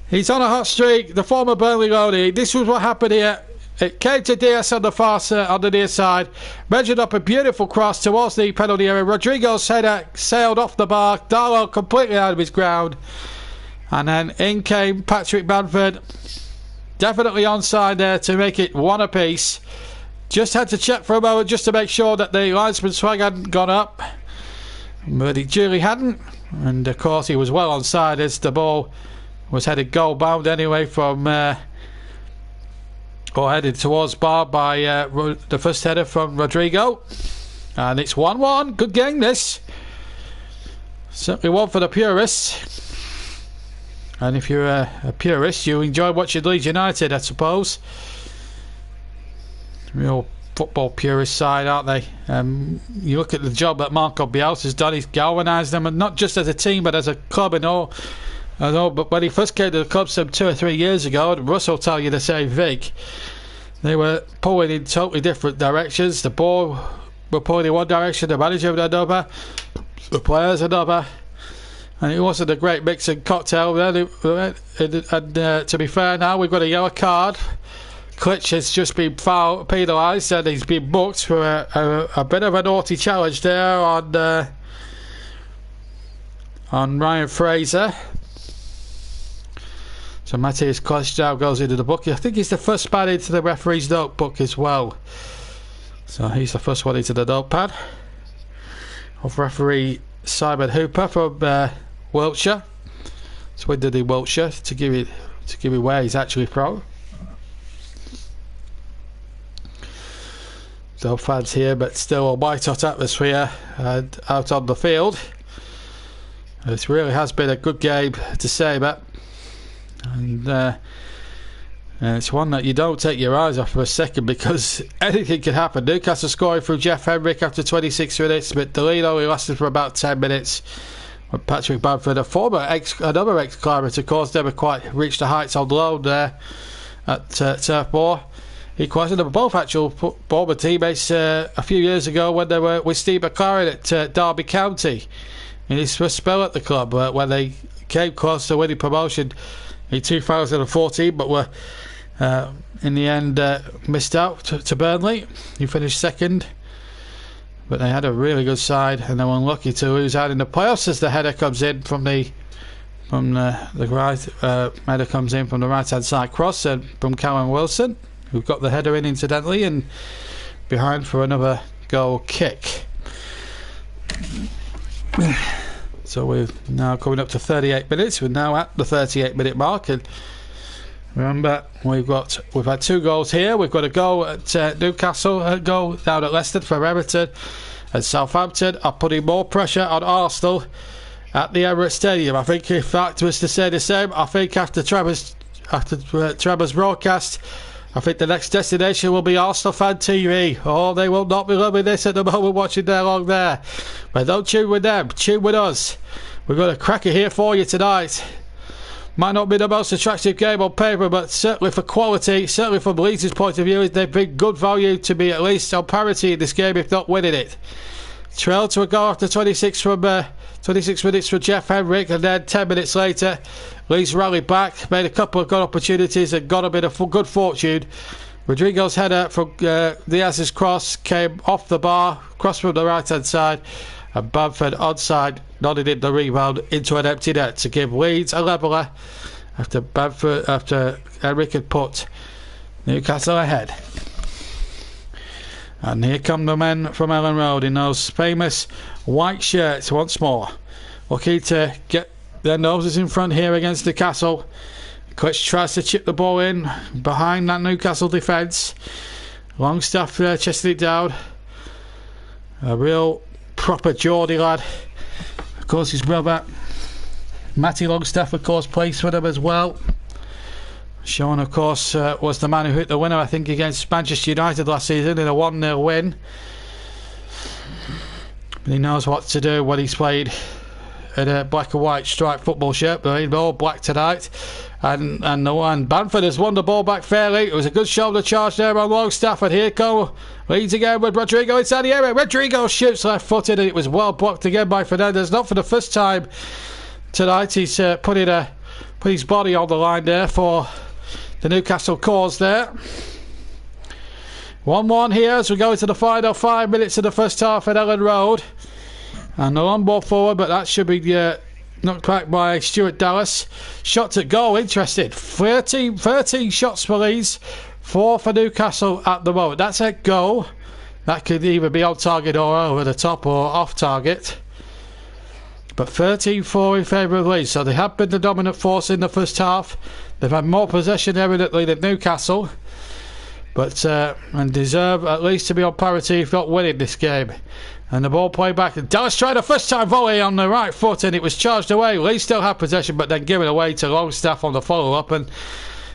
He's on a hot streak, the former Burnley loanee. This was what happened here. It came to Diaz on the near side, measured up a beautiful cross towards the penalty area. Rodrigo's header sailed off the bar. Darlow completely out of his ground. And then in came Patrick Bamford. Definitely onside there to make it one apiece. Just had to check for a moment just to make sure that the linesman's flag hadn't gone up. But he duly hadn't. And of course he was well onside as the ball was headed goal bound anyway from or headed towards bar by the first header from Rodrigo. And it's 1-1. Good game this. Certainly one for the purists. And if you're a purist, you enjoy watching Leeds United, I suppose. Real football purist side, aren't they? You look at the job that Marco Bielsa's done. He's galvanised them, and not just as a team but as a club and all I know, but when he first came to the club some 2 or 3 years ago, and Russ will tell you the same thing, they were pulling in totally different directions. The ball were pulling in one direction, the manager in another, the players another, and it wasn't a great mix and cocktail. And to be fair, now we've got a yellow card. Klitsch has just been penalised, and he's been booked for a bit of a naughty challenge there on Ryan Fraser. So Matthias Klitsch now goes into the book. I think he's the first man into the referee's notebook as well. So he's the first one into the notepad of referee Simon Hooper from Wiltshire. Swindon in Wiltshire, to give you where he's actually from. No fans here, but still a white hot atmosphere and out on the field. It really has been a good game to say that. And it's one that you don't take your eyes off for a second, because anything can happen. Newcastle scoring through Jeff Henrick after 26 minutes, but the lead only lasted for about 10 minutes. When Patrick Bamford, another ex-climber, of course, never quite reached the heights on loan there at Turf Moor. Equalised. They were both actual former teammates a few years ago when they were with Steve McLaren at Derby County in his first spell at the club, when they came close to winning promotion in 2014, but were in the end missed out to Burnley. He finished second, but they had a really good side, and they were unlucky to lose out in the playoffs as the header comes in from the right. Header comes in from the right hand side cross and from Callum Wilson, who got the header in incidentally, and behind for another goal kick. So we're now coming up to 38 minutes. We're now at the 38-minute mark, and remember we've had 2 goals here. We've got a goal at Newcastle, a goal down at Leicester for Everton, and Southampton are putting more pressure on Arsenal at the Emirates Stadium. I think if that was to say the same, I think after Trevor's broadcast, I think the next destination will be Arsenal Fan TV. Oh, they will not be loving this at the moment watching their long there. But don't tune with them, tune with us. We've got a cracker here for you tonight. Might not be the most attractive game on paper, but certainly for quality, certainly from Leeds' point of view, they've been good value to be at least on parity in this game, if not winning it. Trailed to a goal after 26 minutes from Jeff Henrick, and then 10 minutes later Leeds rallied back, made a couple of good opportunities and got a bit of good fortune. Rodrigo's header from Diaz's cross came off the bar, cross from the right hand side, and Bamford onside nodded in the rebound into an empty net to give Leeds a leveller after Henrick had put Newcastle ahead. And here come the men from Ellen Road in those famous white shirts once more, looking to get their noses in front here against Newcastle. Klitsch tries to chip the ball in behind that Newcastle defence. Longstaff chesting it down. A real proper Geordie lad. Of course his brother Matty Longstaff, of course, plays for them as well. Sean, of course, was the man who hit the winner, I think, against Manchester United last season in a 1-0 win. But he knows what to do when he's played in a black and white striped football shirt, but he's all black tonight. And Bamford has won the ball back fairly. It was a good shoulder charge there on Longstaff, and here go Leeds again with Rodrigo inside the area. Rodrigo shoots left-footed, and it was well blocked again by Fernandes. Not for the first time tonight. He's put his body on the line there for the Newcastle cause there. 1-1 here as we go into the final 5 minutes of the first half at Ellen Road. And the long ball forward, but that should be knocked back by Stuart Dallas. Shot at goal, interesting. 13 shots for Leeds, 4 for Newcastle at the moment. That's a goal. That could either be on target or over the top or off target. But 13-4 in favour of Leeds, so they have been the dominant force in the first half. They've had more possession evidently than Newcastle, but and deserve at least to be on parity if not winning this game. And the ball played back, and Dallas tried a first time volley on the right foot, and it was charged away. Leeds still had possession, but then given away to Longstaff on the follow up, and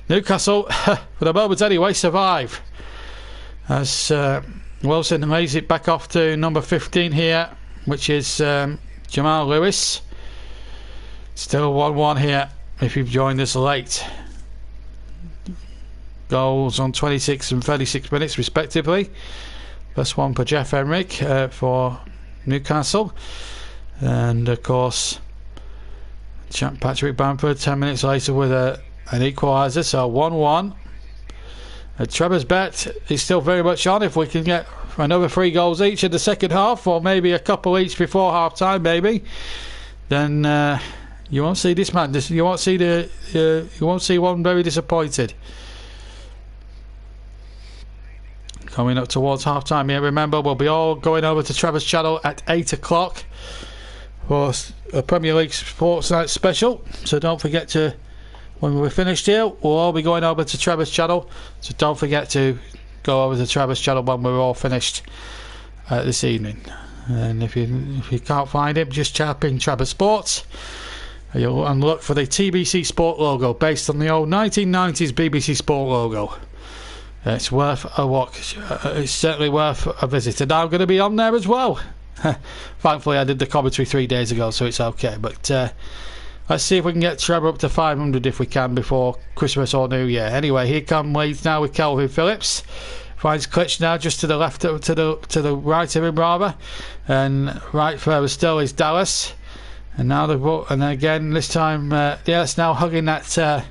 Newcastle, for the moment anyway, survive as Wilson lays it back off to number 15 here, which is Jamal Lewis. Still 1-1 here if you've joined us late. Goals on 26 and 36 minutes respectively. First one for Jeff Henrik for Newcastle, and of course Patrick Bamford 10 minutes later with an equaliser, so 1-1. Trevor's bet is still very much on. If we can get another 3 goals each in the second half, or maybe a couple each before half time, maybe, then you won't see this man. You won't see one very disappointed. Coming up towards half time here. Remember, we'll be all going over to Trevor's channel at 8 o'clock for a Premier League Sports Night special. So don't forget to, when we're finished here, we'll all be going over to Trevor's channel. So don't forget to go over to Trevor's channel when we're all finished this evening. And if you can't find him, just type in Trevor Sports. And look for the TBC Sport logo based on the old 1990s BBC Sport logo. It's worth a watch. It's certainly worth a visit. And I'm going to be on there as well. Thankfully, I did the commentary 3 days ago, so it's okay. But let's see if we can get Trevor up to 500 if we can before Christmas or New Year. Anyway, here come Leeds now with Kelvin Phillips. Finds Klitsch now just to the left, to the right of him rather, and right further still is Dallas. And now and again this time, it's now hugging that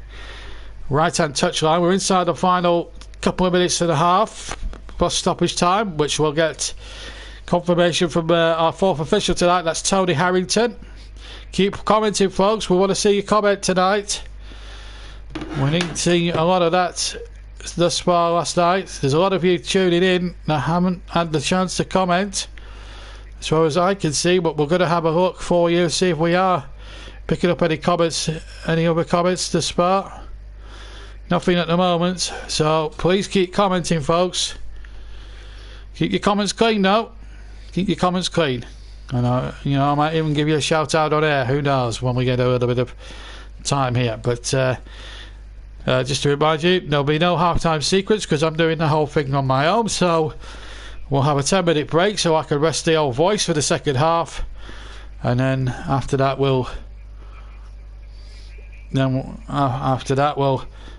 right-hand touchline. We're inside the final couple of minutes and a half plus stoppage time, which we'll get confirmation from our fourth official tonight. That's Tony Harrington. Keep commenting, folks. We want to see your comment tonight. We didn't see a lot of that thus far last night. There's a lot of you tuning in that haven't had the chance to comment, as far as I can see, but we're going to have a look for you, see if we are picking up any comments, any other comments thus far. Nothing at the moment, so please keep commenting, folks. Keep your comments clean though. Keep your comments clean. And I might even give you a shout out on air, who knows, when we get a little bit of time here. But just to remind you, there'll be no half-time sequence because I'm doing the whole thing on my own, so we'll have a 10-minute break so I can rest the old voice for the second half, and then after that we'll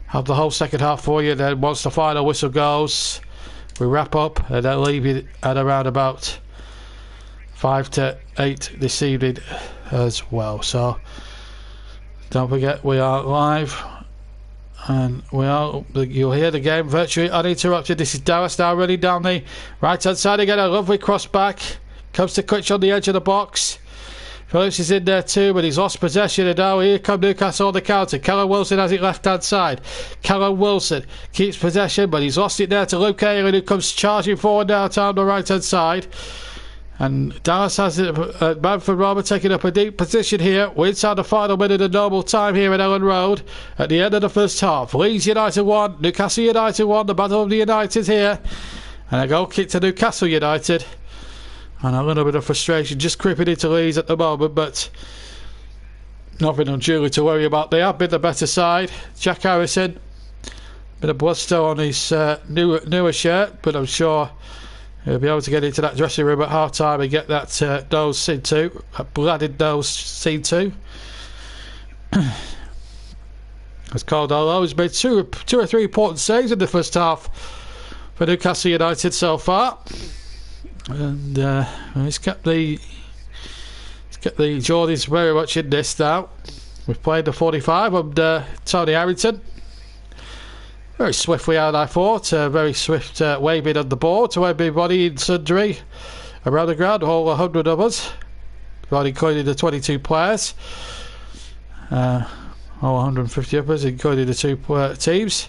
have the whole second half for you. Then once the final whistle goes, we wrap up and then leave you at around about 5 to 8 this evening as well. So don't forget, we are live, and you'll hear the game virtually uninterrupted. This is Dallas now running down the right hand side again. A lovely cross back, comes to Klitsch on the edge of the box. Phillips is in there too, but he's lost possession, and now here come Newcastle on the counter. Callum Wilson has it left hand side. Callum Wilson keeps possession, but he's lost it there to Luke Ayling, who comes charging forward now down the right hand side. And Dallas has it, Bamford rather, taking up a deep position here. We're inside the final minute of normal time here at Ellen Road at the end of the first half. Leeds United 1, Newcastle United 1. The battle of the United here, and a goal kick to Newcastle United, and a little bit of frustration just creeping into Leeds at the moment, but nothing unduly to worry about. They have been the better side. Jack Harrison, bit of bloodstone on his newer shirt, but I'm sure he'll be able to get into that dressing room at half time and get that nose seen to, that blooded nose seen to. As Caldwell has made two or three important saves in the first half for Newcastle United so far, and he's kept the Geordies very much in this now. We've played the 45 under Tony Harrington. Very swiftly out, I thought. Very swift waving on the ball to everybody in sundry around the ground, all 100 of us, including the 22 players, all 150 of us, including the two teams.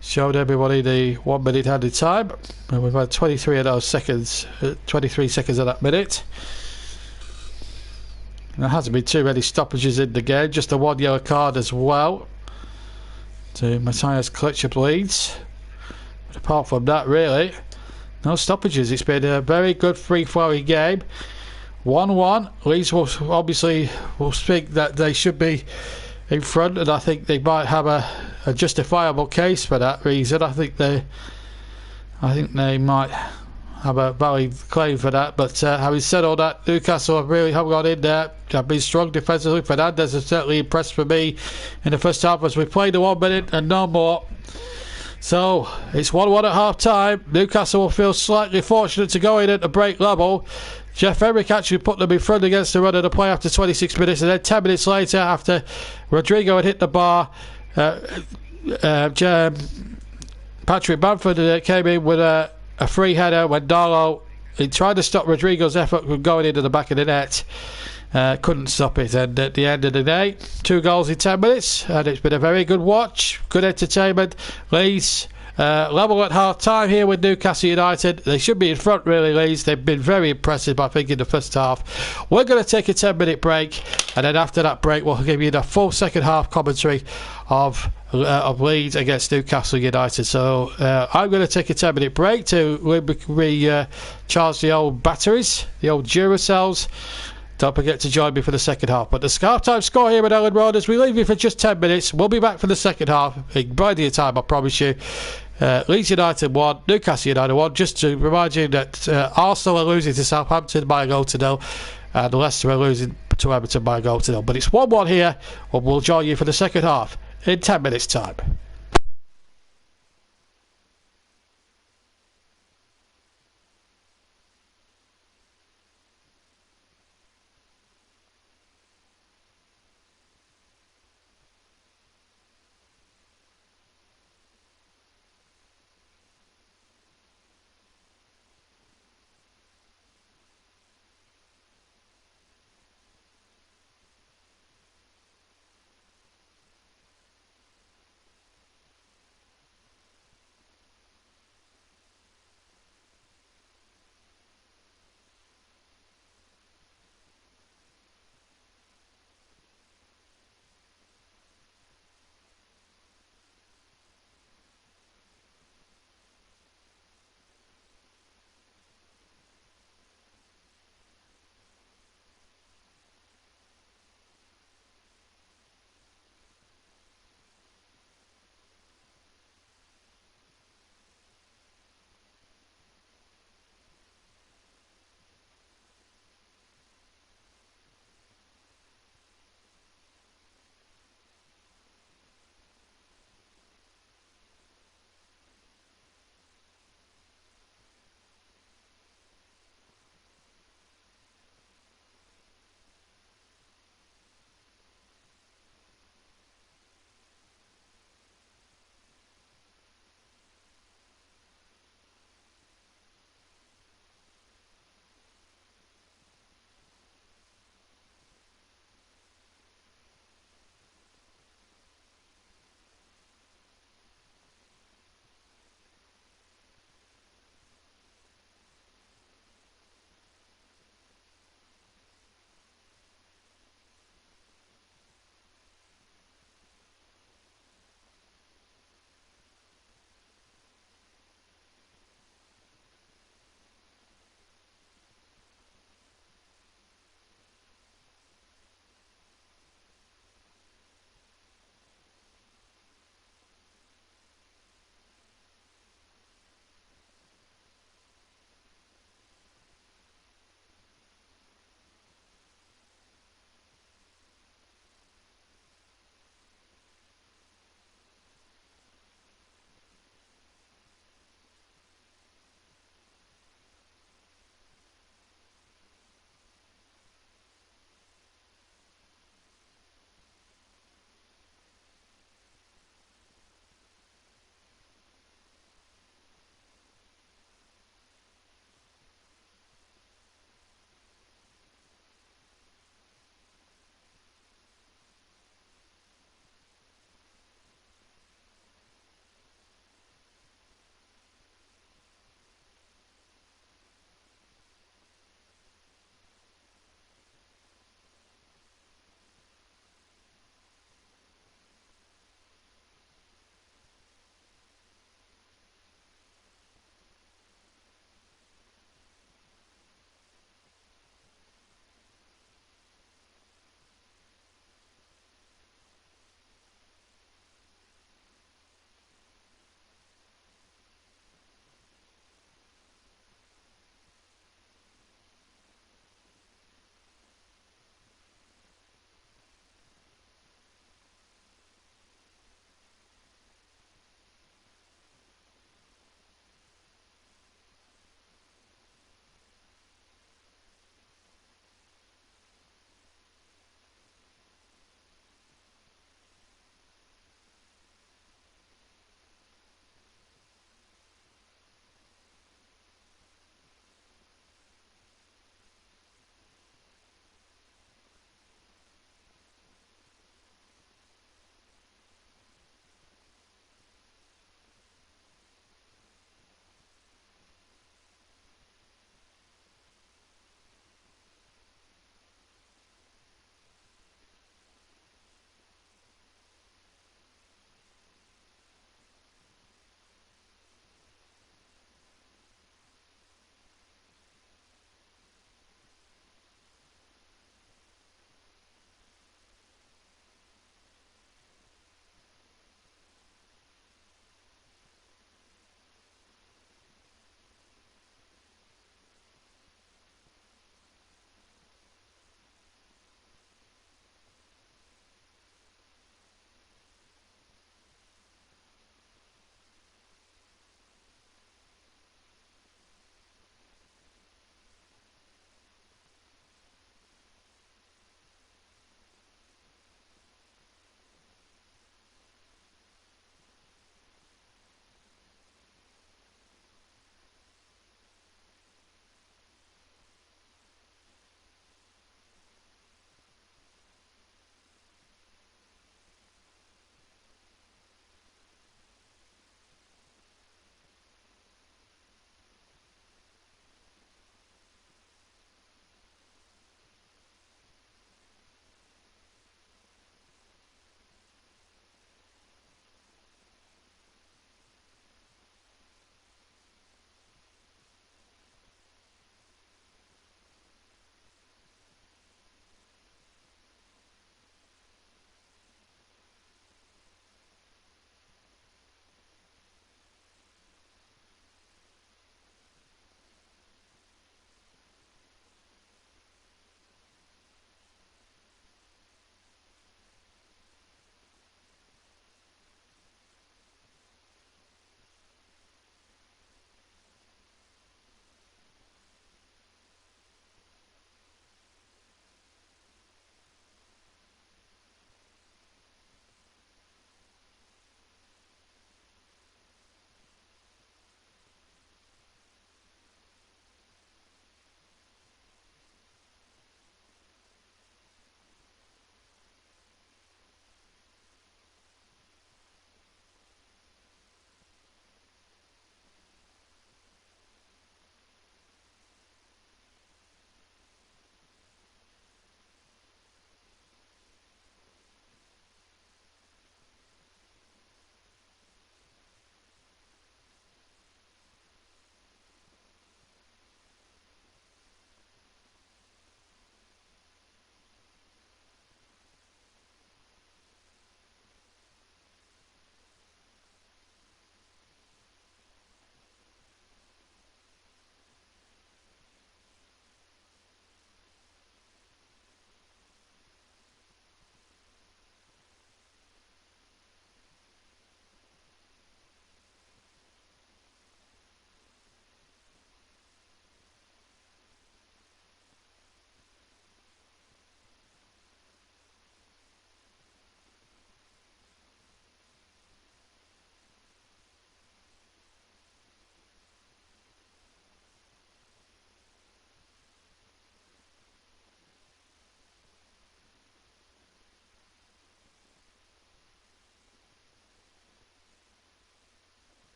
Showed everybody the 1 minute added time, and we've had 23 of those seconds, 23 seconds of that minute. There hasn't been too many stoppages in the game, just a 1 yellow card as well to Matthias Klitsch of Leeds. But apart from that, really, no stoppages. It's been a very good free-flowing game. 1-1. Leeds will think that they should be in front, and I think they might have a justifiable case for that reason. I think they might have a valid claim for that. But having said all that, Newcastle have really hung on in there. Have been strong defensively. Fernandes has certainly impressed for me in the first half as we played the 1 minute and no more. So it's 1-1 at half time. Newcastle will feel slightly fortunate to go in at the break level. Jeff Emerick actually put them in front against the run of the play after 26 minutes, and then 10 minutes later, after Rodrigo had hit the bar, Patrick Bamford came in with a free header when Darlow, he tried to stop Rodrigo's effort from going into the back of the net. Couldn't stop it, and at the end of the day, 2 goals in 10 minutes, and it's been a very good watch, good entertainment. Leeds level at half time here with Newcastle United. They should be in front, really, Leeds. They've been very impressive, I think, in the first half. We're going to take a 10-minute break, and then after that break, we'll give you the full second half commentary of Leeds against Newcastle United. So I'm going to take a 10-minute break to recharge the old batteries, the old Duracells. Don't forget to join me for the second half. But the half-time score here at Ellen Road, as we leave you for just 10 minutes. We'll be back for the second half. By the time, I promise you. Leeds United 1, Newcastle United 1. Just to remind you that Arsenal are losing to Southampton by a goal to nil, and Leicester are losing to Everton by a goal to nil. But it's 1-1 here, and we'll join you for the second half in 10 minutes' time.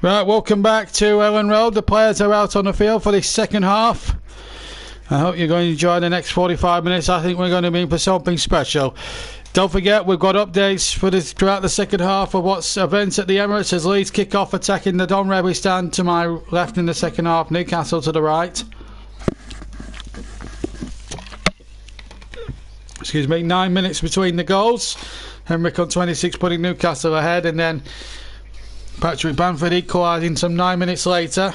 Right, welcome back to Ellen Road. The players are out on the field for this second half. I hope you're going to enjoy the next 45 minutes. I think we're going to be in for something special. Don't forget, we've got updates for this throughout the second half of what's events at the Emirates as Leeds kick off attacking the Don Revy stand to my left in the second half, Newcastle to the right. Excuse me, 9 minutes between the goals. Henrik on 26 putting Newcastle ahead, and then Patrick Bamford equalising some 9 minutes later.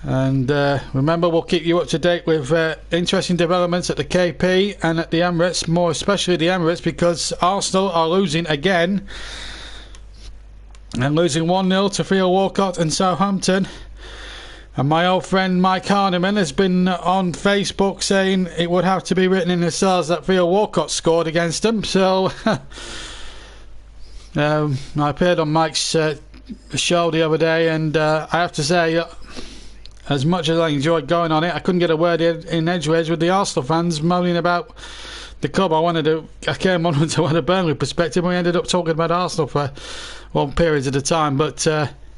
And remember, we'll keep you up to date with interesting developments at the KP and at the Emirates, more especially the Emirates, because Arsenal are losing again and losing 1-0 to Theo Walcott and Southampton. And my old friend Mike Hardiman has been on Facebook saying it would have to be written in the stars that Theo Walcott scored against them. So I appeared on Mike's show the other day, and I have to say, as much as I enjoyed going on it, I couldn't get a word in edgeways with the Arsenal fans moaning about the club. I came on to a Burnley perspective, and we ended up talking about Arsenal for long periods at a time. But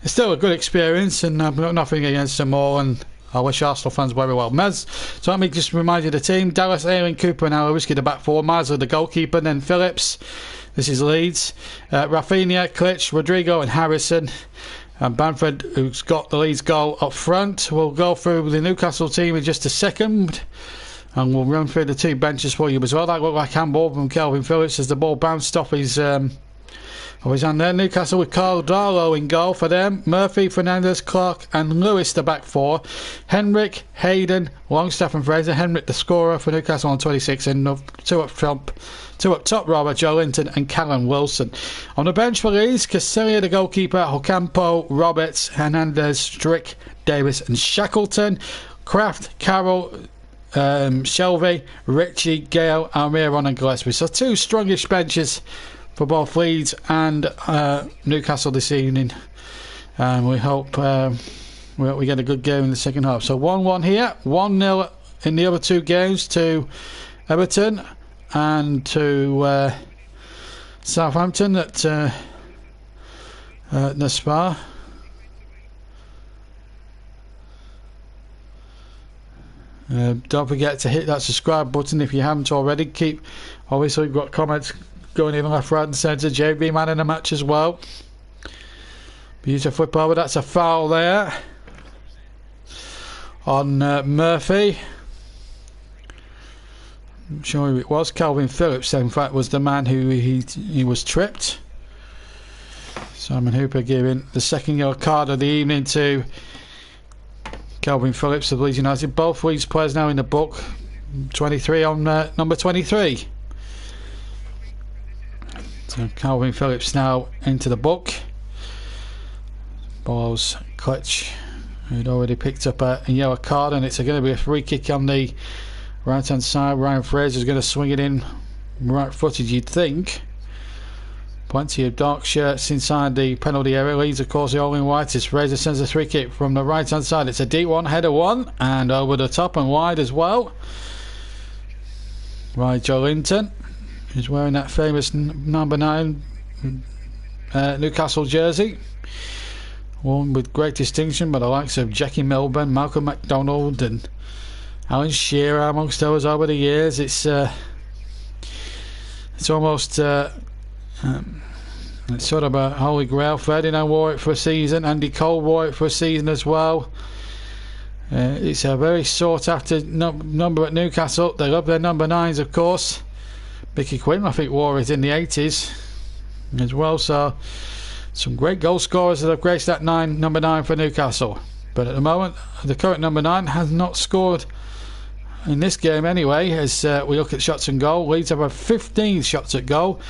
it's still a good experience, and I've got nothing against them all, and I wish Arsenal fans very well. So let me just remind you of the team. Dallas, Ayling, Cooper and Alowiski the back four. Miles the goalkeeper, then Phillips. This is Leeds. Rafinha, Klitsch, Rodrigo and Harrison. And Bamford, who's got the Leeds goal up front. We'll go through the Newcastle team in just a second, and we'll run through the two benches for you as well. That looked like handball from Calvin Phillips as the ball bounced off his hand there. Newcastle with Carl Darlow in goal for them. Murphy, Fernandes, Clark and Lewis the back four. Henrik, Hayden, Longstaff and Fraser. Henrik the scorer for Newcastle on 26, and two up top, Robert, Joe Linton and Callum Wilson. On the bench for Leeds, Casillas the goalkeeper, Ocampo, Roberts, Hernandez, Strick, Davis and Shackleton. Kraft, Carroll, Shelby, Ritchie, Gale, Almiron and Gillespie. So two strongish benches for both Leeds and Newcastle this evening. And we hope we get a good game in the second half. So 1-1 here, 1-0 in the other two games to Everton and to Southampton at the Spa. Don't forget to hit that subscribe button if you haven't already. Obviously we've got comments going in left, right and centre. JB man in the match as well. Beautiful football, but that's a foul there on Murphy. I'm sure who it was. Calvin Phillips, in fact, was the man who he was tripped. Simon Hooper giving the second yellow card of the evening to Calvin Phillips of Leeds United. Both Leeds players now in the book. 23 on number 23. So Calvin Phillips now into the book. Balls Klitsch, who'd already picked up a yellow card, and it's going to be a free kick on the right hand side. Ryan Fraser's going to swing it in right footed, you'd think. Plenty of dark shirts inside the penalty area. Leeds, of course, all in white as Fraser sends a free kick from the right hand side. It's a deep one, header one, and over the top and wide as well. Right, Joe Linton is wearing that famous number 9 Newcastle jersey, worn with great distinction by the likes of Jackie Milburn, Malcolm MacDonald and Alan Shearer amongst others over the years. It's almost it's sort of a holy grail. Ferdinand wore it for a season, Andy Cole wore it for a season as well. It's a very sought after number at Newcastle. They love their number 9s, of course. Mickey Quinn, I think, wore it in the 80s as well. So some great goal scorers that have graced that number 9 for Newcastle. But at the moment, the current number 9 has not scored in this game anyway. As we look at shots and goal, Leeds have a 15 shots at goal.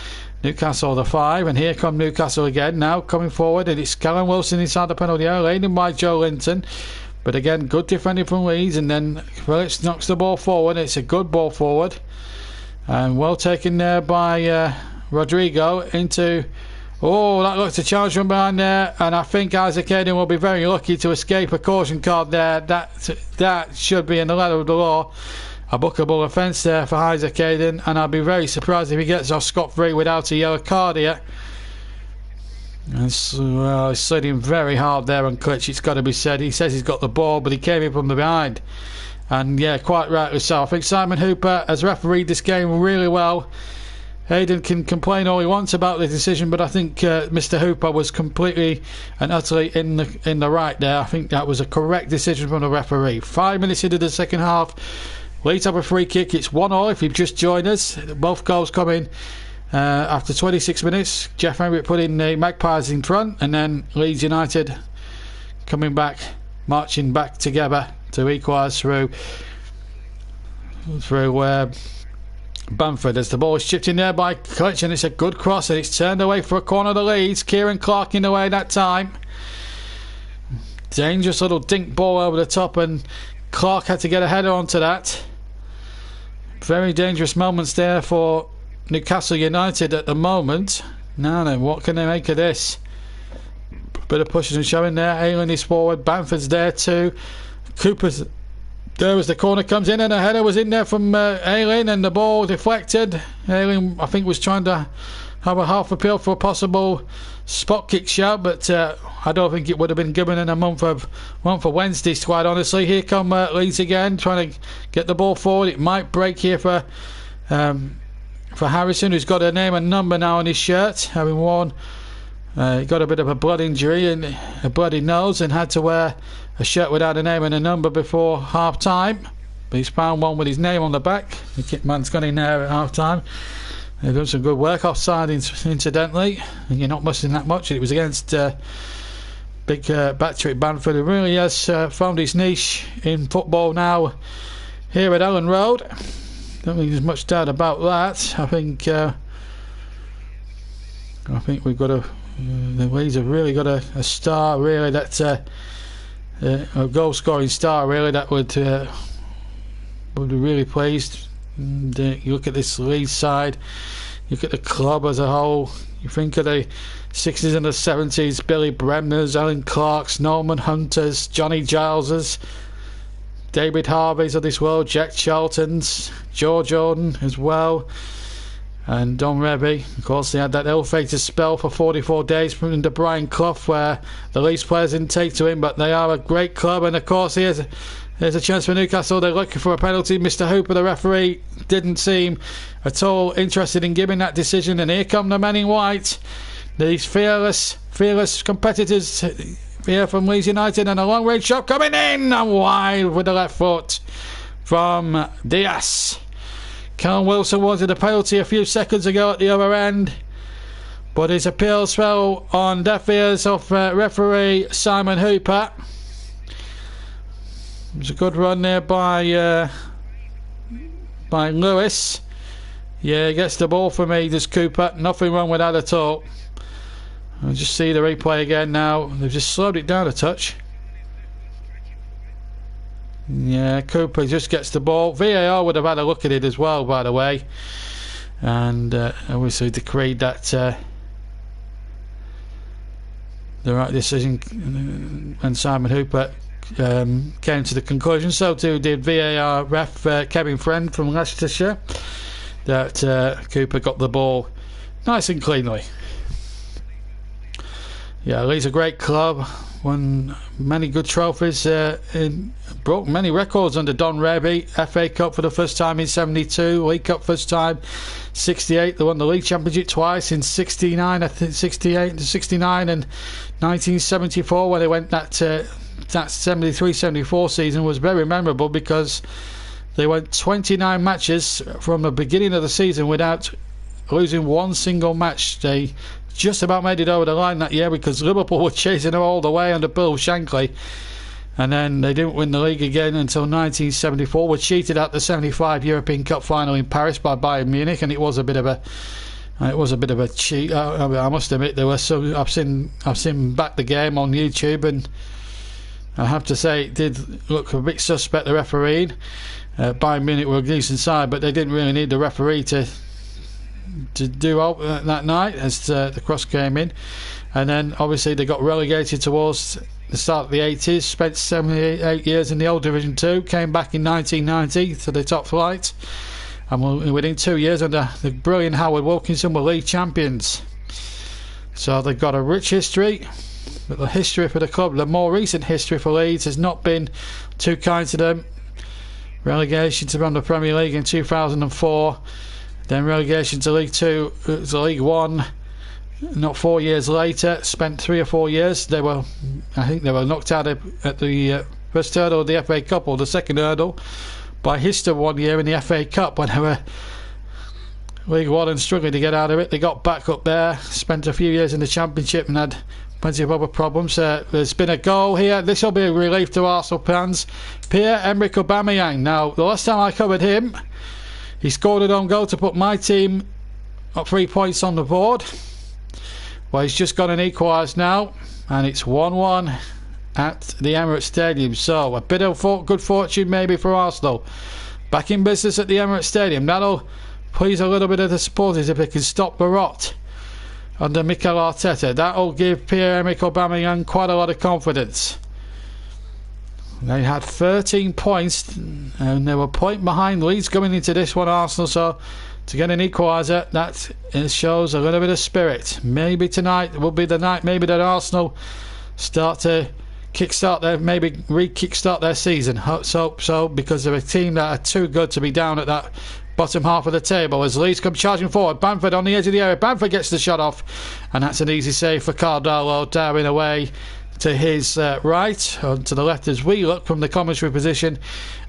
Newcastle the 5, and here come Newcastle again now coming forward, and it's Callum Wilson inside the penalty area, laid in by Joe Linton. But again, good defending from Leeds, and then Phillips knocks the ball forward. It's a good ball forward, and well taken there by Rodrigo into. Oh, that looks a challenge from behind there, and I think Isaac Hayden will be very lucky to escape a caution card there. That should be in the letter of the law. A bookable offence there for Isaac Hayden, and I'll be very surprised if he gets off scot-free without a yellow card here. He's slid him very hard there on Klitsch, it's got to be said. He says he's got the ball, but he came in from the behind. And yeah, quite rightly so. I think Simon Hooper has refereed this game really well. Hayden can complain all he wants about the decision, but I think Mr. Hooper was completely and utterly in the right there. I think that was a correct decision from the referee. 5 minutes into the second half, Leeds have a free kick. It's 1-1 if you've just joined us. Both goals come in after 26 minutes. Jeff Henry putting the Magpies in front, and then Leeds United coming back, marching back together to equalise through Bamford as the ball is chipped in there by Klitsch, and it's a good cross, and it's turned away for a corner of the Leeds. Kieran Clark in the way that time. Dangerous little dink ball over the top, and Clark had to get a header onto that. Very dangerous moments there for Newcastle United at the moment. Now then, what can they make of this? Bit of pushing and shoving there. Ayling is forward, Bamford's there too. Cooper's there as the corner comes in, and a header was in there from Ayling, and the ball deflected. Ayling, I think, was trying to have a half appeal for a possible spot kick shout, but I don't think it would have been given in a month for Wednesdays, quite honestly. Here come Leeds again, trying to get the ball forward. It might break here for Harrison, who's got a name and number now on his shirt, having worn. He got a bit of a blood injury and a bloody nose, and had to wear a shirt without a name and a number before half time. But he's found one with his name on the back. The kit man's got in there at half time. They've done some good work offside, incidentally, and you're not missing that much. It was against big Patrick Bamford, who really has found his niche in football now here at Ellen Road. Don't think there's much doubt about that. I think we've got the Leeds have really got a star, really, that a goal scoring star, really, that would be really pleased. And, you look at this Leeds side, you look at the club as a whole, you think of the 60s and the 70s, Billy Bremners, Alan Clarks, Norman Hunters, Johnny Giles's, David Harvey's of this world, Jack Charlton's, George Jordan as well, and Don Revie. Of course, they had that ill-fated spell for 44 days from under Brian Clough, where the Leeds players didn't take to him, but they are a great club. And of course, there's a chance for Newcastle. They're looking for a penalty. Mr. Hooper, the referee, didn't seem at all interested in giving that decision, and here come the men in white, these fearless competitors here from Leeds United, and a long range shot coming in and wide with the left foot from Diaz. Callum Wilson wanted a penalty a few seconds ago at the other end, but his appeals fell on deaf ears of referee Simon Hooper. It was a good run there by Lewis. Yeah, he gets the ball for me, does Cooper. Nothing wrong with that at all. I'll just see the replay again now. They've just slowed it down a touch. Yeah, Cooper just gets the ball. VAR would have had a look at it as well, by the way, and obviously decreed that the right decision, and Simon Hooper came to the conclusion, so too did VAR ref Kevin Friend from Lancashire, that Cooper got the ball nice and cleanly. Yeah, Leeds a great club, won many good trophies, broke many records under Don Revie. FA Cup for the first time in 72, League Cup first time 68. They won the League Championship twice in 69, I think 68 and 69, and 1974 when they went that 73-74 season was very memorable because they went 29 matches from the beginning of the season without losing one single match. They just about made it over the line that year because Liverpool were chasing them all the way under Bill Shankly, and then they didn't win the league again until 1974. Were cheated at the 75 European Cup final in Paris by Bayern Munich, and it was a bit of a cheat. I must admit, there were some. I've seen back the game on YouTube, and I have to say it did look a bit suspect, the refereeing. Bayern Munich were a decent side, but they didn't really need the referee to do that night as the cross came in. And then obviously they got relegated towards the start of the 80s, spent 78 years in the old Division 2, came back in 1990 to the top flight, and within 2 years under the brilliant Howard Wilkinson were league champions. So they've got a rich history, but the history for the club, the more recent history for Leeds, has not been too kind to them. Relegation to run the Premier League in 2004, then relegation to League 2, to League 1 not 4 years later. Spent 3 or 4 years. I think they were knocked out at the first hurdle of the FA Cup, or the second hurdle, by Hister 1 year in the FA Cup when they were League 1 and struggling to get out of it. They got back up there, spent a few years in the Championship and had plenty of other problems. There's been a goal here. This will be a relief to Arsenal fans. Pierre-Emerick Aubameyang. Now, the last time I covered him, he scored an own goal to put my team up 3 points on the board. Well, he's just got an equalize now, and it's 1-1 at the Emirates Stadium. So, a bit of good fortune maybe for Arsenal. Back in business at the Emirates Stadium. That'll please a little bit of the supporters if they can stop the rot under Mikel Arteta. That'll give Pierre-Emerick Aubameyang quite a lot of confidence. They had 13 points and they were a point behind Leeds going into this one, Arsenal. So to get an equaliser, that shows a little bit of spirit. Maybe tonight will be the night maybe that Arsenal start to re-kickstart their season. So because they're a team that are too good to be down at that bottom half of the table. As Leeds come charging forward, Bamford on the edge of the area. Bamford gets the shot off, and that's an easy save for Carvalho. Darwin away to his right, or to the left as we look from the commentary position,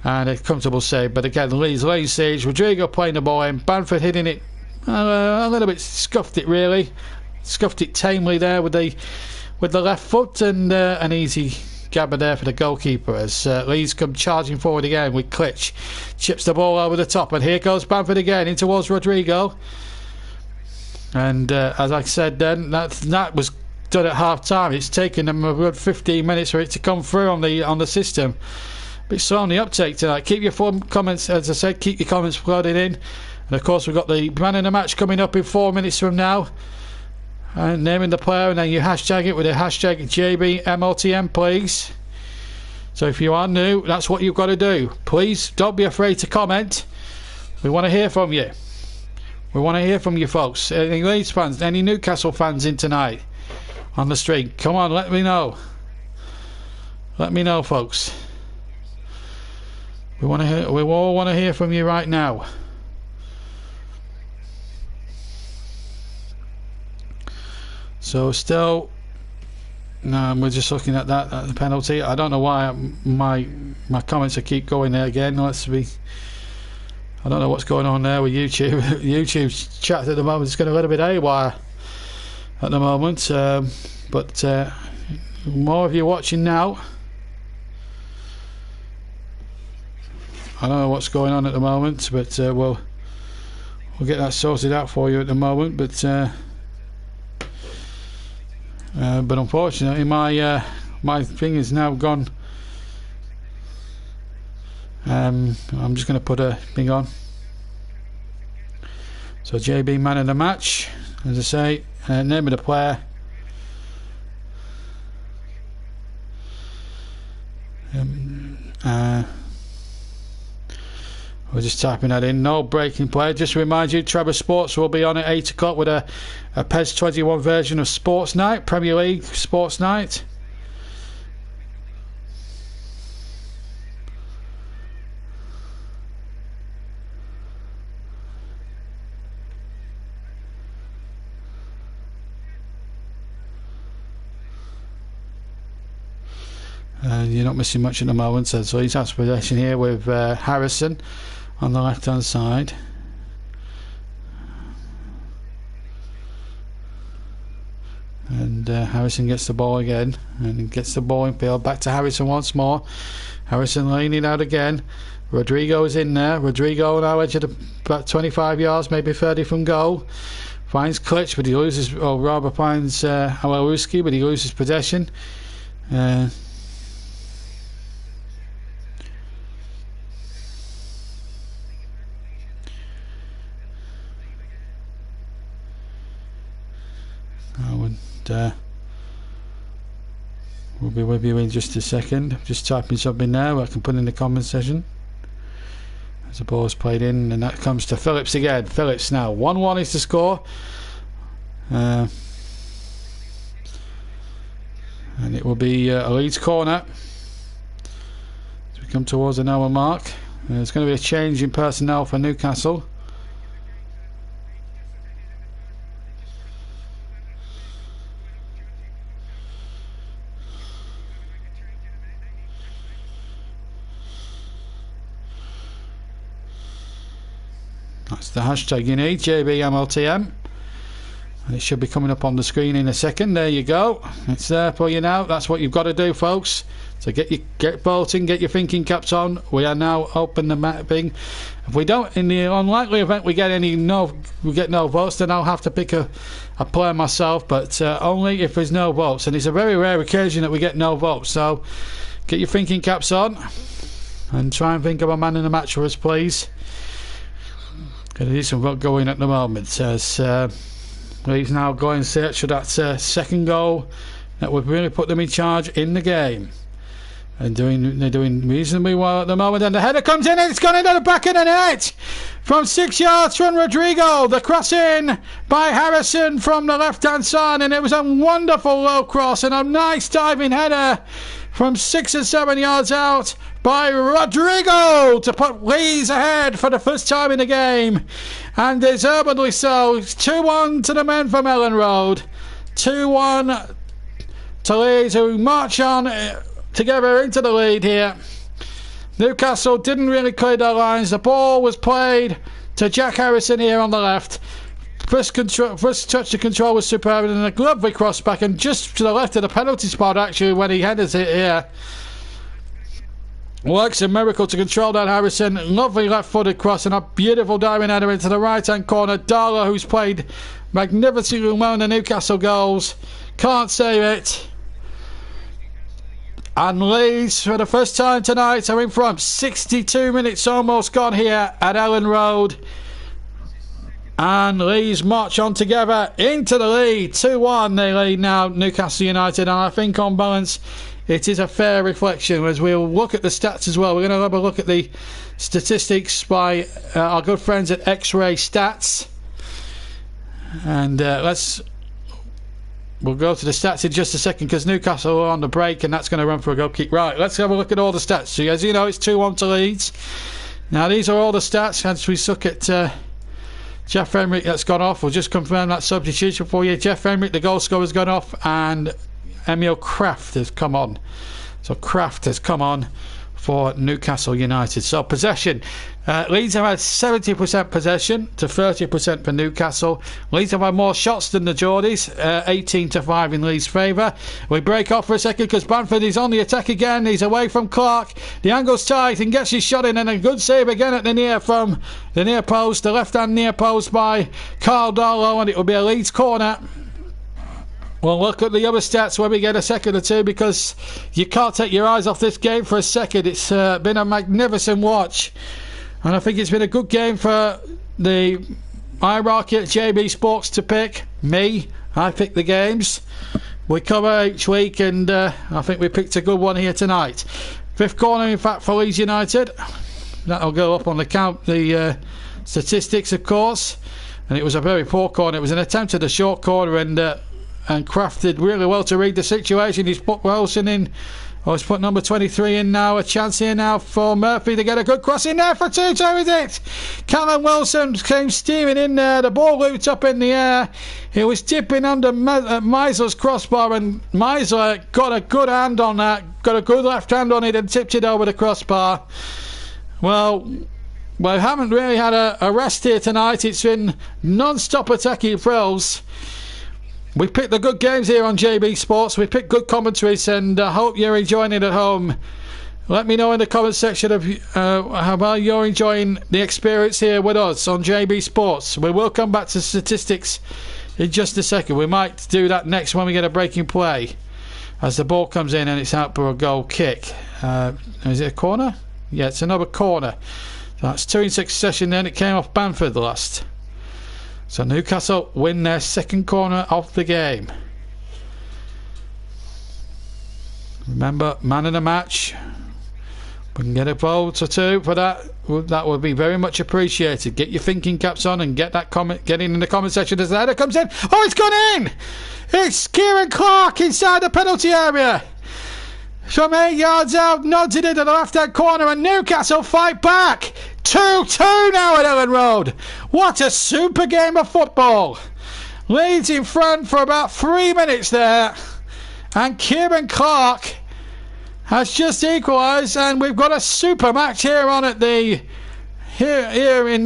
and a comfortable save. But again, Leeds lane siege. Rodrigo playing the ball in, Bamford hitting it a little bit, scuffed it tamely there with the left foot, and an easy gabber there for the goalkeeper as Leeds come charging forward again with Klitsch. Chips the ball over the top, and here goes Bamford again in towards Rodrigo. And as I said then, that was done at half time. It's taken them a good 15 minutes for it to come through on the system. But it's on the uptake tonight. Keep your comments, as I said, keep your comments flooding in. And of course we've got the man in the match coming up in 4 minutes from now. And naming the player, and then you hashtag it with the hashtag JBMLTM, please. So if you are new, that's what you've got to do. Please don't be afraid to comment. We want to hear from you. We want to hear from you folks. Any Leeds fans, any Newcastle fans in tonight on the stream, come on, let me know. Let me know, folks. We all want to hear from you right now. So still, no, we're just looking at the penalty. I don't know why my comments will keep going there again. I don't know what's going on there with YouTube. YouTube's chat at the moment is getting a little bit haywire at the moment. But more of you watching now. I don't know what's going on at the moment, but we'll get that sorted out for you at the moment. But unfortunately my thing is now gone. I'm just going to put a thing on. So JB man of the match, as I say, name of the player. We're just typing that in. No breaking play. Just to remind you, Trevor Sports will be on at 8 o'clock with a PES 21 version of Sports Night, Premier League Sports Night. You're not missing much at the moment, so he's out of possession here with Harrison on the left hand side. And Harrison gets the ball again and gets the ball in field. Back to Harrison once more. Harrison leaning out again. Rodrigo is in there. Rodrigo now edge of about 25 yards, maybe 30 from goal. Finds Klitsch, but he loses, or rather finds Alaluski, but he loses possession. We'll be with you in just a second. Just typing something now I can put in the comment section as the ball's played in, and that comes to Phillips again. Phillips now 1-1 is the score. And it will be a Leeds corner as we come towards an hour mark. There's going to be a change in personnel for Newcastle. That's the hashtag you need, JBMLTM. And it should be coming up on the screen in a second. There you go. It's there for you now. That's what you've got to do, folks. So get voting, get your thinking caps on. We are now open the mapping. If we don't, in the unlikely event we get no votes, then I'll have to pick a player myself. But only if there's no votes, and it's a very rare occasion that we get no votes. So get your thinking caps on and try and think of a man in the match for us, please. Got a decent vote going at the moment as Leeds now go in search for that second goal that would really put them in charge in the game. And they're doing reasonably well at the moment. And the header comes in and it's gone into the back of the net from 6 yards from Rodrigo. The cross in by Harrison from the left-hand side, and it was a wonderful low cross and a nice diving header from 6 or 7 yards out by Rodrigo to put Leeds ahead for the first time in the game, and deservedly so. 2-1 to the men from Ellen Road. 2-1 to Leeds, who march on together into the lead here. Newcastle didn't really clear their lines. The ball was played to Jack Harrison here on the left. First touch of control was superb, and a lovely cross back, and just to the left of the penalty spot actually when he headers it here. Works a miracle to control that Harrison. Lovely left-footed cross and a beautiful diving header into the right-hand corner. Darla, who's played magnificently well in the Newcastle goals, can't save it. And Leeds, for the first time tonight, are in front. 62 minutes almost gone here at Ellen Road. And Leeds march on together into the lead. 2-1 they lead now, Newcastle United. And I think on balance it is a fair reflection, as we'll look at the stats as well. We're going to have a look at the statistics by our good friends at X-Ray Stats. And we'll go to the stats in just a second, because Newcastle are on the break and that's going to run for a goal kick. Right, let's have a look at all the stats. So as you know, it's 2-1 to Leeds. Now these are all the stats as we look at Jeff Emerick that's gone off. We'll just confirm that substitution for you. Jeff Emerick, the goal scorer, has gone off, and Emil Kraft has come on. So Kraft has come on for Newcastle United. So possession, Leeds have had 70% possession to 30% for Newcastle. Leeds have had more shots than the Geordies, 18-5 in Leeds' favour. We break off for a second because Bamford is on the attack again. He's away from Clark. The angle's tight and gets his shot in, and a good save again at the near from the near post, the left-hand near post by Carl Darlow, and it will be a Leeds corner. We'll look at the other stats when we get a second or two, because you can't take your eyes off this game for a second. It's been a magnificent watch, and I think it's been a good game for the hierarchy at JB Sports to pick. Me, I pick the games. We cover each week, and I think we picked a good one here tonight. Fifth corner, in fact, for Leeds United. That'll go up on the statistics, of course. And it was a very poor corner. It was an attempt at a short corner, and Kraft did really well to read the situation. He's put Wilson in. He's put number 23 in now. A chance here now for Murphy to get a good cross in there for 2-2, is it? Callum Wilson came steaming in there. The ball looped up in the air. He was tipping under Meisler's crossbar, and Meisler got a good hand on that. Got a good left hand on it and tipped it over the crossbar. Well, we haven't really had a rest here tonight. It's been non-stop attacking thrills. We picked the good games here on JB Sports. We picked good commentaries, and I hope you're enjoying it at home. Let me know in the comment section of how well you're enjoying the experience here with us on JB Sports. We will come back to statistics in just a second. We might do that next when we get a breaking play, as the ball comes in and it's out for a goal kick. Is it a corner? Yeah, it's another corner. So that's 2 in succession then. It came off Bamford last. So Newcastle win their second corner of the game. Remember, man of the match We can get a vote or two for that. That would be very much appreciated. Get your thinking caps on and get that comment. Get in the comment section as the header comes in. Oh, it's gone in! It's Kieran Clark inside the penalty area. From 8 yards out, nods it into the left-hand corner, and Newcastle fight back. 2-2 now at Ellen Road. What a super game of football. Leeds in front for about 3 minutes there, and Kieran Clark has just equalised, and we've got a super match here on at the here in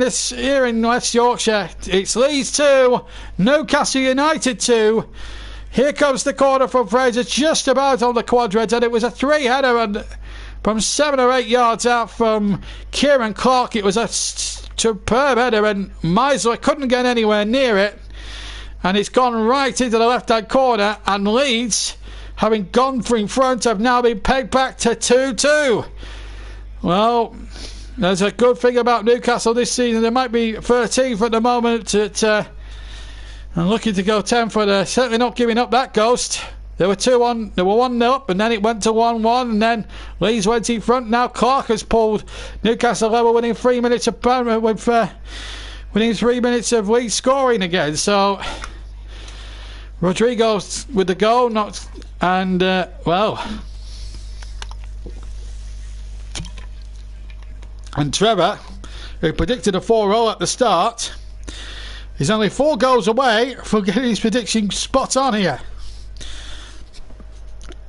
West Yorkshire. It's Leeds 2, Newcastle United 2. Here comes the corner from Fraser, just about on the quadrant, and it was a three-header, and from 7 or 8 yards out from Kieran Clark. It was a superb header, and Meisler couldn't get anywhere near it, and it's gone right into the left-hand corner, and Leeds, having gone in front, have now been pegged back to 2-2. Well, there's a good thing about Newcastle this season. They might be 13th at the moment and looking to go 10th, but they're certainly not giving up that ghost. They were 2-1, they were 1-0 up, and then it went to 1-1, and then Leeds went in front. Now Clark has pulled Newcastle level within 3 minutes of within 3 minutes of Leeds scoring again. So Rodrigo with the goal, and Trevor, who predicted a 4-0 at the start, is only 4 goals away from getting his prediction spot on here.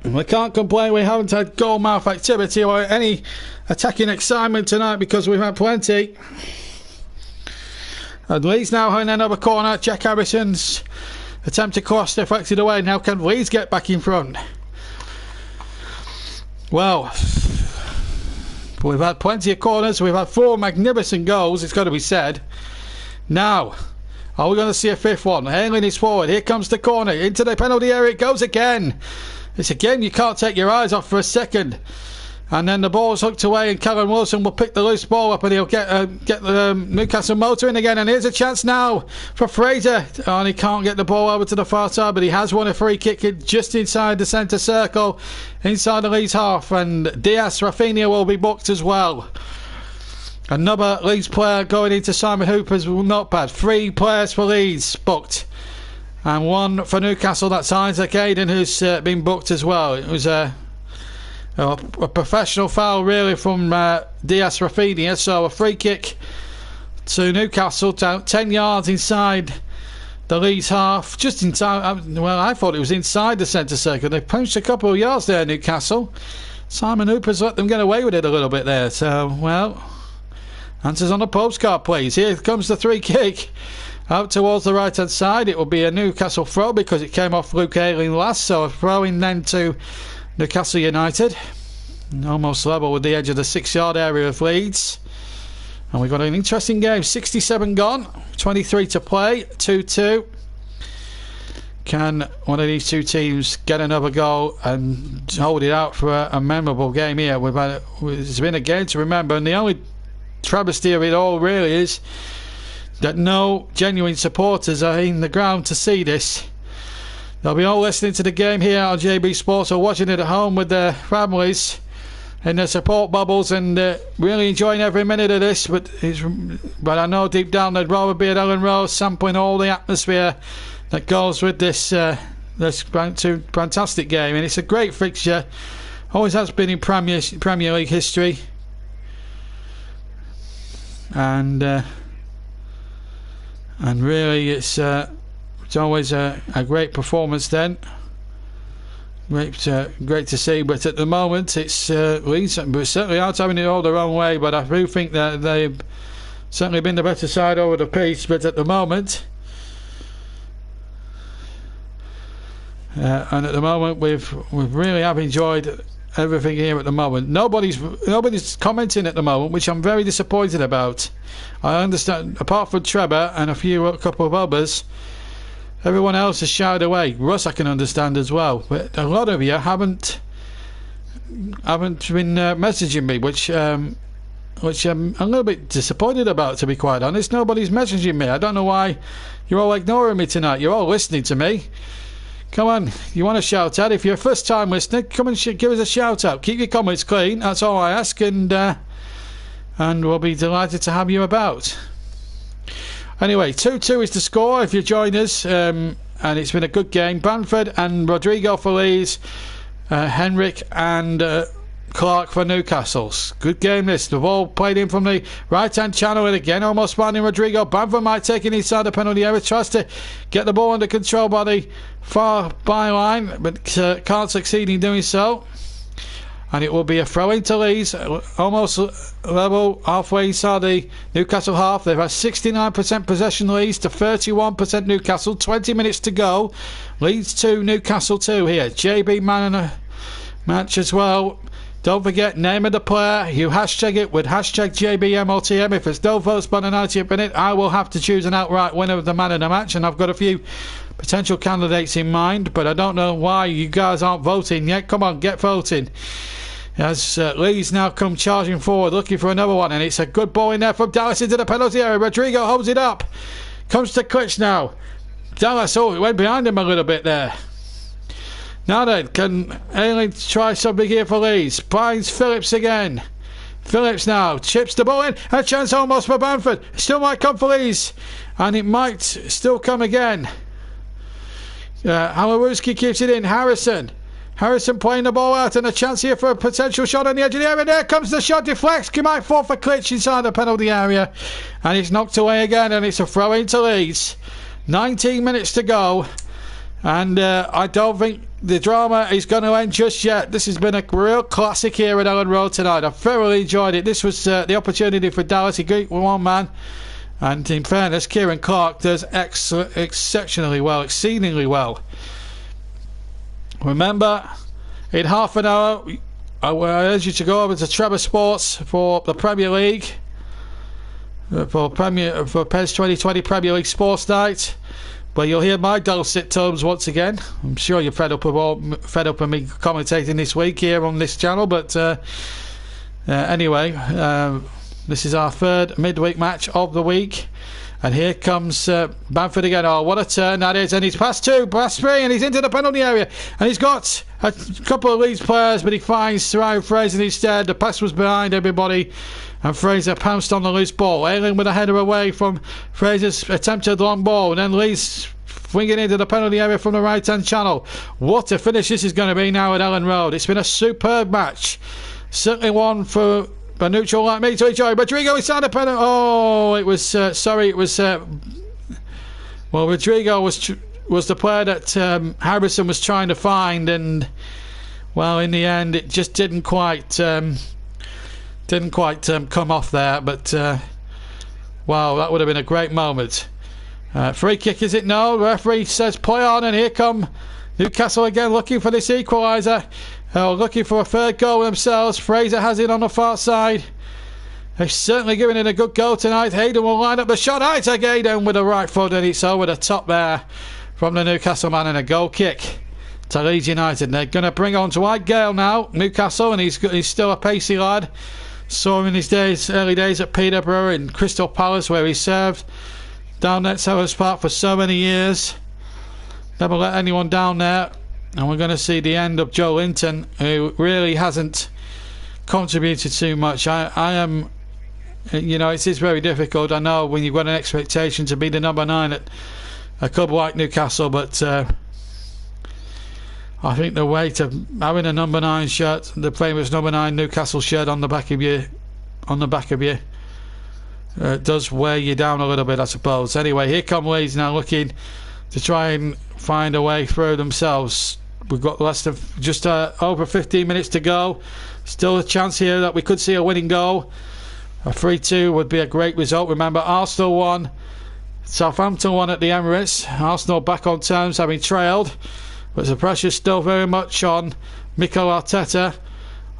We can't complain. We haven't had goal mouth activity or any attacking excitement tonight because we've had plenty. And Leeds now in another corner. Jack Harrison's attempted cross deflected away. Now can Leeds get back in front? Well, we've had plenty of corners. We've had 4 magnificent goals, it's got to be said. Now, are we going to see a 5th one? Hailing is forward. Here comes the corner. Into the penalty area it goes again. It's a game you can't take your eyes off for a second. And then the ball's hooked away, and Callum Wilson will pick the loose ball up, and he'll get the Newcastle motor in again. And here's a chance now for Fraser. Oh, and he can't get the ball over to the far side, but he has won a free kick just inside the centre circle, inside the Leeds half. And Diaz Rafinha will be booked as well. Another Leeds player going into Simon Hooper's not bad. 3 players for Leeds booked, and 1 for Newcastle. That's Isaac Aiden, who's been booked as well. It was a professional foul really from Diaz Rafinha. So a free kick to Newcastle, 10 yards inside the Leeds half, just inside. Well, I thought it was inside the centre circle. They punched a couple of yards there, Newcastle. Simon Hooper's let them get away with it a little bit there. So, well, answers on the postcard, please. Here comes the free kick out towards the right hand side. It will be a Newcastle throw because it came off Luke Ayling last. So a throw in then to Newcastle United, almost level with the edge of the 6-yard area of Leeds. And we've got an interesting game. 67 gone, 23 to play, 2-2. Can one of these two teams get another goal and hold it out for a memorable game here? It's been a game to remember, and the only travesty of it all really is that no genuine supporters are in the ground to see this. They'll be all listening to the game here on JB Sports or watching it at home with their families in their support bubbles and really enjoying every minute of this. But I know deep down they'd rather be at Ellen Road sampling all the atmosphere that goes with this fantastic game. And it's a great fixture. Always has been in Premier League history. And really it's always a great performance then. Great to see, but at the moment it's Leeds certainly aren't having it all their own way, but I do think that they've certainly been the better side over the piece. But at the moment we've really have enjoyed everything here at the moment. Nobody's commenting at the moment, which I'm very disappointed about. I understand, apart from Trevor and a couple of others, everyone else has shied away. Russ I can understand as well, but a lot of you haven't been messaging me, which I'm a little bit disappointed about, to be quite honest. Nobody's messaging me. I don't know why you're all ignoring me tonight. You're all listening to me. Come on, you want a shout out? If you're a first time listener, come and give us a shout out. Keep your comments clean, that's all I ask, and we'll be delighted to have you about. Anyway, 2-2 is the score if you join us, and it's been a good game. Bamford and Rodrigo for Leeds, Henrik and Clark for Newcastle. Good game this. The ball played in from the right hand channel, and again almost finding Rodrigo. Bamford might take it inside the penalty area, tries to get the ball under control by the far byline, but can't succeed in doing so. And it will be a throw into Leeds, almost level halfway inside the Newcastle half. They've had 69% possession, Leeds to 31% Newcastle. 20 minutes to go. Leeds 2, Newcastle 2 here. JB man in a match as well. Don't forget, name of the player. You hashtag it with hashtag JBMOTM. If it's no votes by the 90th minute, I will have to choose an outright winner of the man of the match. And I've got a few potential candidates in mind, but I don't know why you guys aren't voting yet. Come on, get voting. As Leeds now come charging forward, looking for another one. And it's a good ball in there from Dallas into the penalty area. Rodrigo holds it up. Comes to Klitsch now. Dallas, oh, it went behind him a little bit there. Now then, can Ailing try something here for Leeds? Finds Phillips again. Phillips now chips the ball in. A chance almost for Bamford. Still might come for Leeds. And it might still come again. Halaruski keeps it in. Harrison playing the ball out, and a chance here for a potential shot on the edge of the area. There comes the shot, deflects. He might fall for Klitsch inside the penalty area. And it's knocked away again, and it's a throw into Leeds. 19 minutes to go. And I don't think the drama is going to end just yet. This has been a real classic here at Ellen Road tonight. I've thoroughly enjoyed it. This was the opportunity for Dallas. He beat one man. And in fairness, Kieran Clark does exceptionally well, exceedingly well. Remember, in half an hour, I urge you to go over to Trevor Sports for the Premier League, for PES 2020 Premier League Sports Night, where you'll hear my dulcet tones once again. I'm sure you're fed up of me commentating this week here on this channel, but anyway, this is our third midweek match of the week. And here comes Bamford again. Oh, what a turn that is. And he's past 2, past 3, and he's into the penalty area. And he's got a couple of Leeds players, but he finds Ryan Fraser instead. The pass was behind everybody, and Fraser pounced on the loose ball. Ailing with a header away from Fraser's attempted long ball. And then Leeds swinging into the penalty area from the right-hand channel. What a finish this is going to be now at Ellen Road. It's been a superb match. Certainly one for a neutral like me to enjoy. Rodrigo inside the penalty. Oh, it was well, Rodrigo was the player that Harrison was trying to find, and well, in the end, it just didn't quite come off there. But wow, that would have been a great moment. Free kick, is it? No. The referee says play on, and here come Newcastle again, looking for this equaliser. Looking for a third goal themselves. Fraser has it on the far side. They're certainly giving it a good go tonight. Hayden will line up the shot. I take Hayden with the right foot, and it's over the top there from the Newcastle man, and a goal kick to Leeds United. They're going to bring on Dwight Gale now, Newcastle, and he's still a pacey lad. Saw him in his early days at Peterborough and Crystal Palace, where he served down at Selhurst Park for so many years. Never let anyone down there. And we're going to see the end of Joe Linton, who really hasn't contributed too much. I am, you know, it is very difficult. I know when you've got an expectation to be the number 9 at a club like Newcastle, but I think the weight of having a number 9 shirt, the famous number 9 Newcastle shirt on the back of you, does weigh you down a little bit, I suppose. Anyway, here come Leeds now, looking to try and find a way through themselves. We've got less than just over 15 minutes to go. Still a chance here that we could see a winning goal. A 3-2 would be a great result. Remember, Arsenal won, Southampton won at the Emirates. Arsenal back on terms, having trailed, but the pressure's still very much on Mikel Arteta,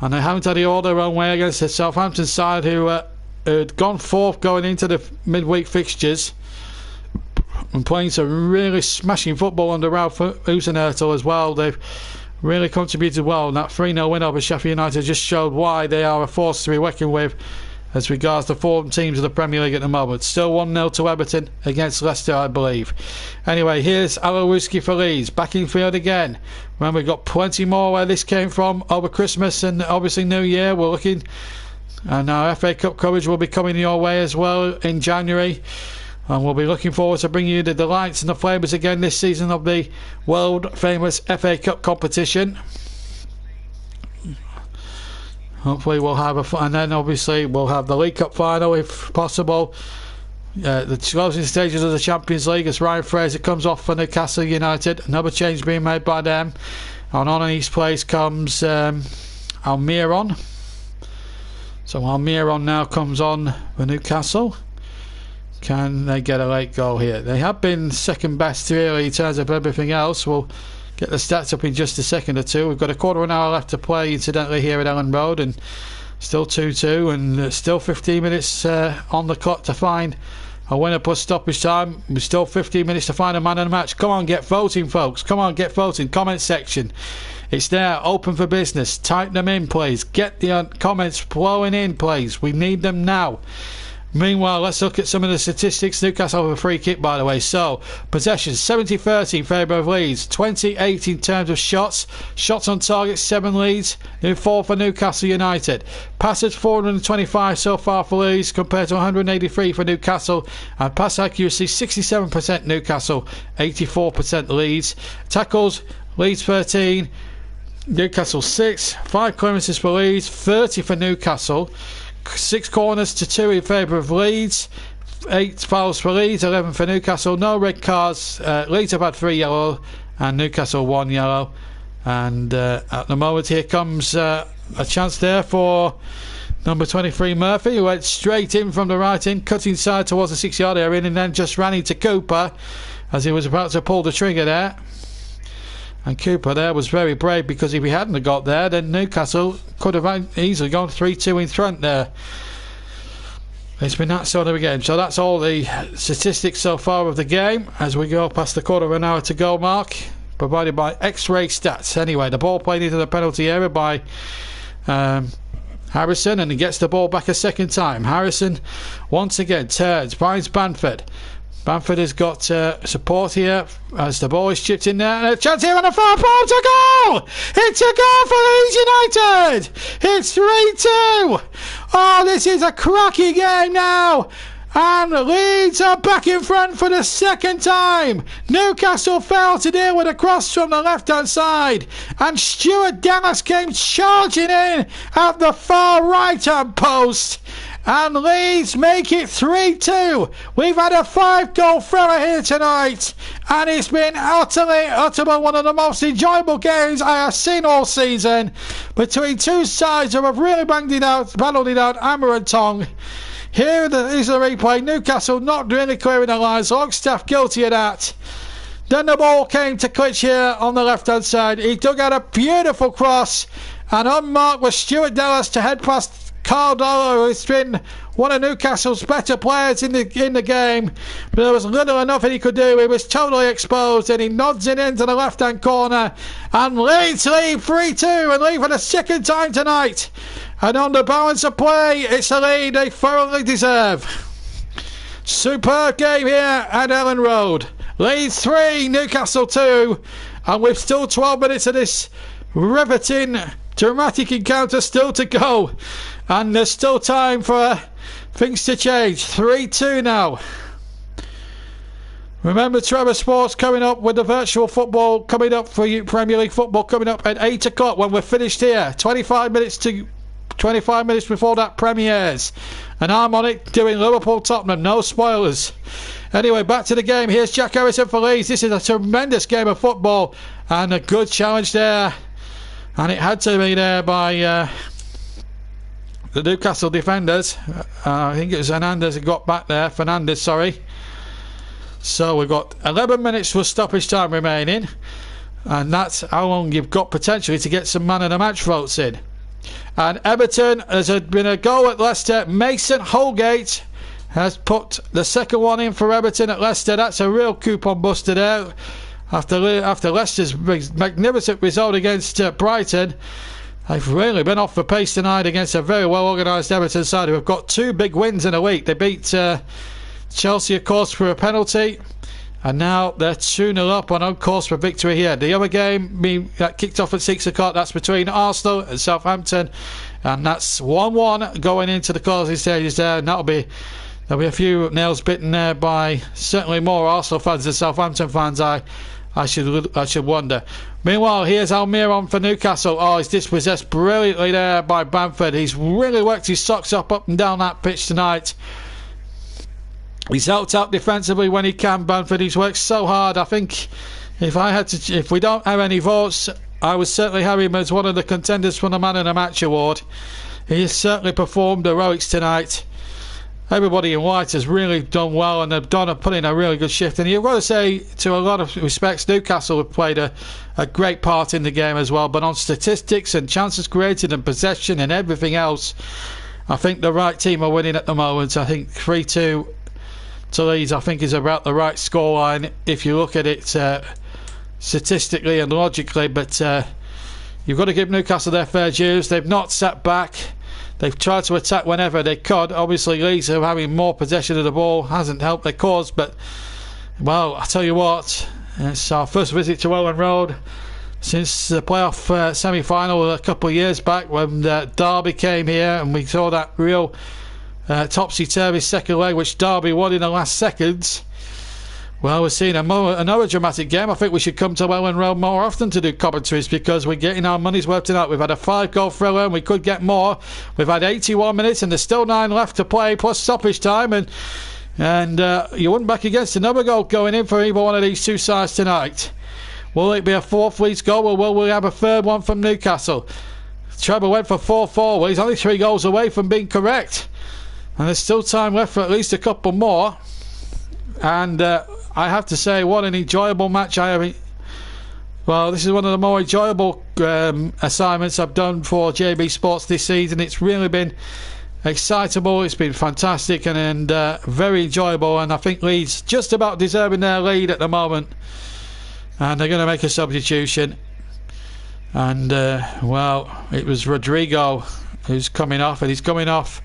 and they haven't had it all their own way against the Southampton side, who had gone fourth going into the midweek fixtures and playing some really smashing football under Ralph Hasenhüttl as well. They've really contributed well, and that 3-0 win over Sheffield United just showed why they are a force to be reckoned with as regards the form teams of the Premier League at the moment. Still 1-0 to Everton against Leicester, I believe. Anyway, here's Alowski for Leeds. Back in field again. Remember, we've got plenty more where this came from over Christmas and obviously New Year. We're looking, and our FA Cup coverage will be coming your way as well in January. And we'll be looking forward to bringing you the delights and the flavours again this season of the world famous FA Cup competition. Hopefully we'll have and then obviously we'll have the League Cup final if possible. The closing stages of the Champions League as Ryan Fraser comes off for Newcastle United. Another change being made by them. And on in his place comes Almiron. So Almiron now comes on for Newcastle. Can they get a late goal here? They have been second best really in terms of everything else. We'll get the stats up in just a second or two. We've got a quarter of an hour left to play incidentally here at Ellen Road, and still 2-2 and still 15 minutes on the clock to find a winner plus stoppage time. We're still 15 minutes to find a man in the match. Come on, get voting, folks. Come on, get voting. Comment section. It's there, open for business. Type them in, please. Get the comments flowing in, please. We need them now. Meanwhile, let's look at some of the statistics. Newcastle have a free kick, by the way. So, possession 70-30 in favour of Leeds. 28 in terms of shots. Shots on target, 7 Leeds. 4 for Newcastle United. Passes 425 so far for Leeds compared to 183 for Newcastle. And pass accuracy 67% Newcastle, 84% Leeds. Tackles, Leeds 13. Newcastle 6. 5 clearances for Leeds, 30 for Newcastle. 6 corners to 2 in favour of Leeds. 8 fouls for Leeds, 11 for Newcastle. No red cards. Leeds have had 3 yellow and Newcastle 1 yellow. And at the moment here comes a chance there for number 23 Murphy, who went straight in from the right in, cut inside towards the 6-yard area and then just ran into Cooper as he was about to pull the trigger there. And Cooper there was very brave, because if he hadn't got there, then Newcastle could have easily gone 3-2 in front there. It's been that sort of a game. So that's all the statistics so far of the game as we go past the quarter of an hour to go mark, provided by X-Ray Stats. Anyway, the ball played into the penalty area by Harrison, and he gets the ball back a second time. Harrison once again turns, finds Bamford. Bamford has got support here as the ball is chipped in there. And a chance here on the far post, a goal! It's a goal for Leeds United! It's 3-2! Oh, this is a cracking game now! And Leeds are back in front for the second time. Newcastle failed to deal with a cross from the left-hand side. And Stuart Dallas came charging in at the far right-hand post. And Leeds make it 3-2. We've had a 5-goal thriller here tonight. And it's been utterly one of the most enjoyable games I have seen all season. Between two sides who have really battled it out, hammer and tongue. Here is the replay. Newcastle not really clearing the lines. Longstaff guilty of that. Then the ball came to Klitsch here on the left-hand side. He took out a beautiful cross. And unmarked was Stuart Dallas to head past Carl Dollar, who's been one of Newcastle's better players in the game, but there was little enough that he could do. He was totally exposed, and he nods it into the left-hand corner, and Leeds lead 3-2 and lead for the second time tonight. And on the balance of play, it's a lead they thoroughly deserve. Superb game here at Ellen Road. Leeds 3, Newcastle 2, and with still 12 minutes of this riveting, dramatic encounter still to go. And there's still time for things to change. 3-2 now. Remember, Trevor Sports coming up with the virtual football coming up for you, Premier League football coming up at 8 o'clock when we're finished here. 25 minutes before that premieres. And I'm on it doing Liverpool-Tottenham. No spoilers. Anyway, back to the game. Here's Jack Harrison for Leeds. This is a tremendous game of football. And a good challenge there. And it had to be there by the Newcastle defenders. I think it was Fernandez who got back there. Sorry. So we've got 11 minutes for stoppage time remaining. And that's how long you've got potentially to get some man of the match votes in. And Everton, has been a goal at Leicester. Mason Holgate has put the second one in for Everton at Leicester. That's a real coupon buster there. After Leicester's magnificent result against Brighton. They've really been off the pace tonight against a very well organised Everton side who have got 2 big wins in a week. They beat Chelsea, of course, for a penalty, and now they're 2-0 up on course for victory here. The other game that kicked off at 6 o'clock, that's between Arsenal and Southampton, and that's 1-1 going into the closing stages there, and there'll be a few nails bitten there by certainly more Arsenal fans than Southampton fans, I should wonder. Meanwhile, here's Almiron for Newcastle. Oh, he's dispossessed brilliantly there by Bamford. He's really worked his socks up and down that pitch tonight. He's helped out defensively when he can, Bamford. He's worked so hard. I think if we don't have any votes, I would certainly have him as one of the contenders for the Man of the Match award. He has certainly performed heroics tonight. Everybody in white has really done well, and they've put in a really good shift. And you've got to say, to a lot of respects, Newcastle have played a great part in the game as well. But on statistics and chances created and possession and everything else, I think the right team are winning at the moment. I think 3-2 to Leeds, I think, is about the right scoreline if you look at it statistically and logically. But you've got to give Newcastle their fair dues. They've not sat back. They've tried to attack whenever they could. Obviously, Leeds are having more possession of the ball hasn't helped their cause. But, well, I tell you what, it's our first visit to Owen Road since the playoff semi-final a couple of years back when Derby came here and we saw that real topsy-turvy second leg which Derby won in the last seconds. Well, we're seeing another dramatic game. I think we should come to Welland Road more often to do commentaries because we're getting our money's worth tonight. We've had a 5-goal thriller and we could get more. We've had 81 minutes and there's still 9 left to play plus stoppage time, and you wouldn't back against another goal going in for either one of these two sides tonight. Will it be a 4th Leeds goal, or will we have a 3rd one from Newcastle? Trevor went for 4-4. Well, he's only 3 goals away from being correct, and there's still time left for at least a couple more. And I have to say, what an enjoyable match I have. Well, this is one of the more enjoyable assignments I've done for JB Sports this season. It's really been excitable, it's been fantastic and very enjoyable, and I think Leeds just about deserving their lead at the moment, and they're going to make a substitution. And well, it was Rodrigo who's coming off, and he's coming off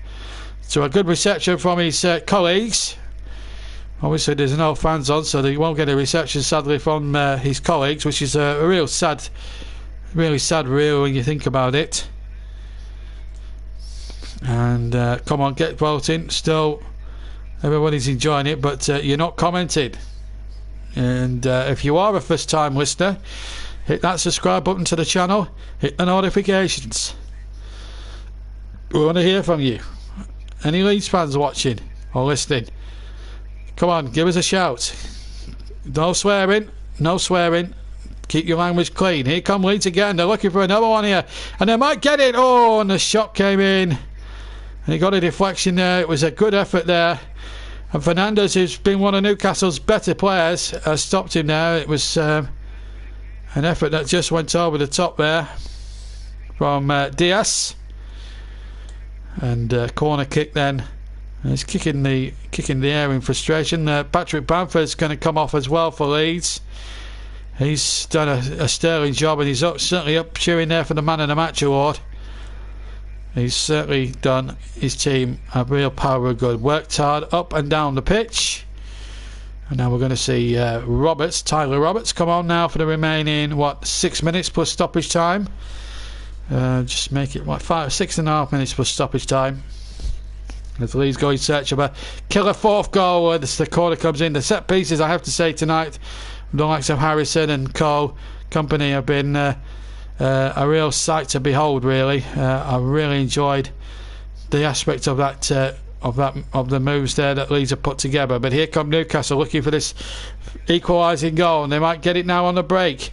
to a good reception from his colleagues. Obviously there's no fans on, so he won't get a reception, sadly, from his colleagues, which is a real sad, really sad when you think about it. And come on, get voting. Still, everybody's enjoying it, but you're not commenting. And if you are a first-time listener, hit that subscribe button to the channel, hit the notifications. We want to hear from you. Any Leeds fans watching or listening? Come on, give us a shout. No swearing, no swearing. Keep your language clean. Here come Leeds again. They're looking for another one here, and they might get it. Oh, and the shot came in, and he got a deflection there. It was a good effort there, and Fernandez, who's been one of Newcastle's better players, has stopped him there. It was an effort that just went over the top there from Diaz, and corner kick then. He's kicking the air in frustration. Patrick Bamford's going to come off as well for Leeds. He's done a sterling job, and he's certainly up cheering there for the Man of the Match award. He's certainly done his team a real power of good. Worked hard up and down the pitch. And now we're going to see Tyler Roberts come on now for the remaining 6 minutes plus stoppage time. Just make it 6.5 minutes plus stoppage time. As Leeds go in search of a killer 4th goal, as the corner comes in. The set pieces, I have to say, tonight, the likes of Harrison and company have been a real sight to behold. Really, I really enjoyed the aspect of that of the moves there that Leeds have put together. But here come Newcastle looking for this equalising goal, and they might get it now on the break.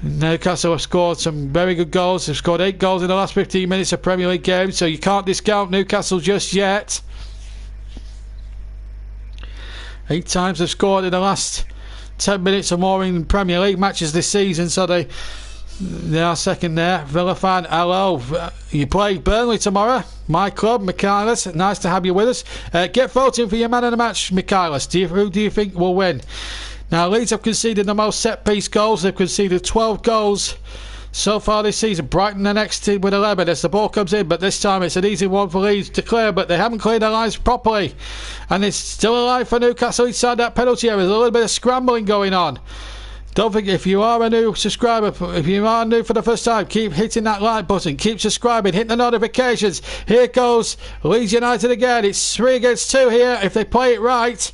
Newcastle have scored some very good goals. They've scored 8 goals in the last 15 minutes of Premier League games, so you can't discount Newcastle just yet. 8 times they've scored in the last 10 minutes or more in Premier League matches this season, so they are second there. Villa fan, hello. You play Burnley tomorrow, my club, Michaelis. Nice to have you with us. Get voting for your Man of the Match, Michaelis. Who do you think will win? Now, Leeds have conceded the most set-piece goals. They've conceded 12 goals so far this season. Brighton the next team with 11 as the ball comes in, but this time it's an easy one for Leeds to clear, but they haven't cleared their lines properly, and it's still alive for Newcastle inside that penalty area. There's a little bit of scrambling going on. Don't forget, if you are a new subscriber, if you are new for the first time, keep hitting that like button, keep subscribing, hit the notifications. Here goes Leeds United again. It's 3 against 2 here if they play it right.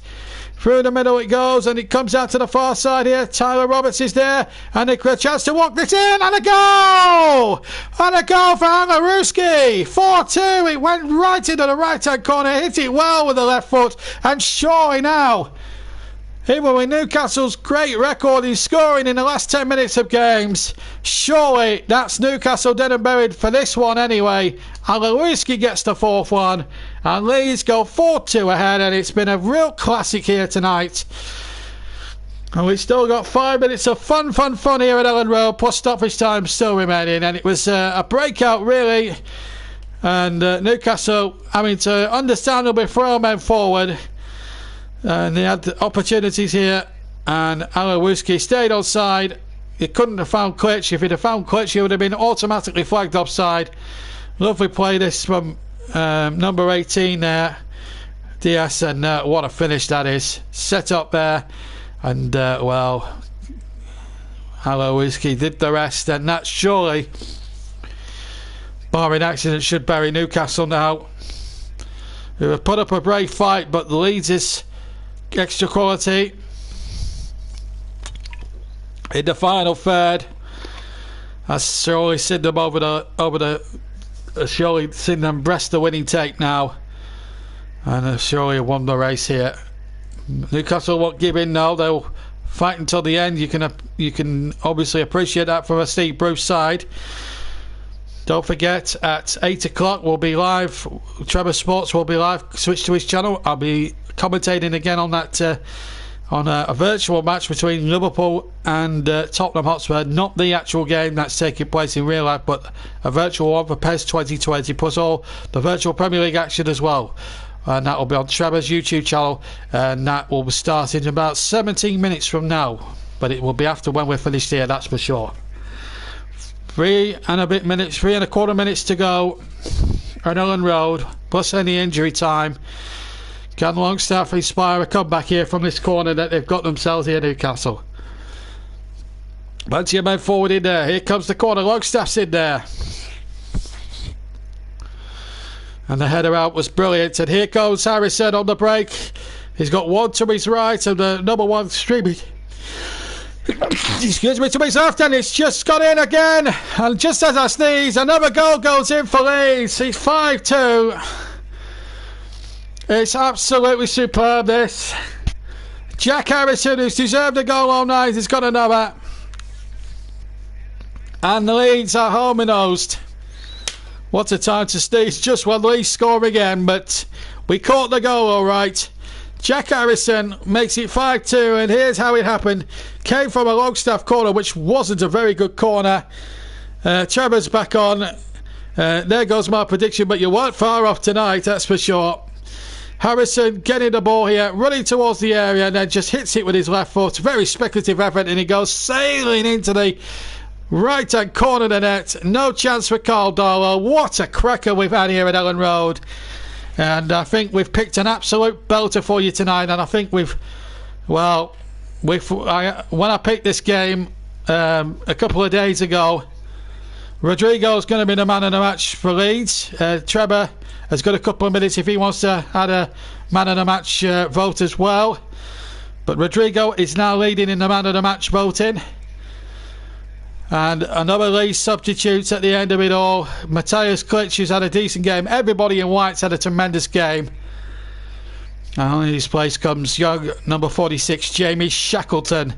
Through the middle it goes, and it comes out to the far side here. Tyler Roberts is there, and a chance to walk this in, and a goal! And a goal for Alaruski! 4-2, it went right into the right-hand corner, hit it well with the left foot, and surely now, even with Newcastle's great record in scoring in the last 10 minutes of games, surely that's Newcastle dead and buried for this one anyway. Alaruski gets the 4th one, and Leeds go 4-2 ahead, and it's been a real classic here tonight. And we've still got 5 minutes of fun here at Ellen Road, plus stoppage time still remaining, and it was a breakout really, and Newcastle having to understandably throw men forward. And they had the opportunities here, and Alaruski stayed onside. He couldn't have found Klitsch. If he'd have found Klitsch, he would have been automatically flagged offside. Lovely play this from number 18 there, Diaz, and what a finish that is. Set up there, and well, Alaruski did the rest, and that surely, barring accident, should bury Newcastle now. Who have put up a brave fight, but the Leeds is extra quality in the final third. That's surely seen them over the surely seen them breast the winning take now, and surely won the race here. Newcastle won't give in now. They'll fight until the end. You can obviously appreciate that from a Steve Bruce side. Don't forget, at 8 o'clock we'll be live. Trevor Sports will be live. Switch to his channel. I'll be commentating again on that on a virtual match between Liverpool and Tottenham Hotspur. Not the actual game that's taking place in real life, but a virtual one for PES 2020, plus all the virtual Premier League action as well. And that will be on Trevor's YouTube channel, and that will start in about 17 minutes from now. But it will be after when we're finished here, that's for sure. 3.25 minutes to go on Ellen Road, plus any injury time. Can Longstaff inspire a comeback here from this corner that they've got themselves here, Newcastle? Plenty of men forward in there. Here comes the corner. Longstaff's in there. And the header out was brilliant. And here goes Harrison on the break. He's got one to his right, and the number one streaming. Excuse me, to his left, and it's just got in again. And just as I sneeze, another goal goes in for Leeds. He's 5-2. It's absolutely superb, this. Jack Harrison, who's deserved a goal all night, has got another. And the Leeds are home and hosed. What a time to sneeze just when Leeds score again, but we caught the goal all right. Jack Harrison makes it 5-2, and here's how it happened. Came from a Longstaff corner, which wasn't a very good corner. Trevor's back on. There goes my prediction, but you weren't far off tonight, that's for sure. Harrison getting the ball here, running towards the area, and then just hits it with his left foot. Very speculative effort, and he goes sailing into the right-hand corner of the net. No chance for Carl Darlow. What a cracker we've had here at Ellen Road. And I think we've picked an absolute belter for you tonight. And I think when I picked this game a couple of days ago, Rodrigo's going to be the man of the match for Leeds. Trevor has got a couple of minutes if he wants to add a man of the match vote as well. But Rodrigo is now leading in the man of the match voting. And another Leeds substitute at the end of it all. Matthias Klitsch, who's had a decent game. Everybody in white's had a tremendous game. And in his place comes young number 46, Jamie Shackleton,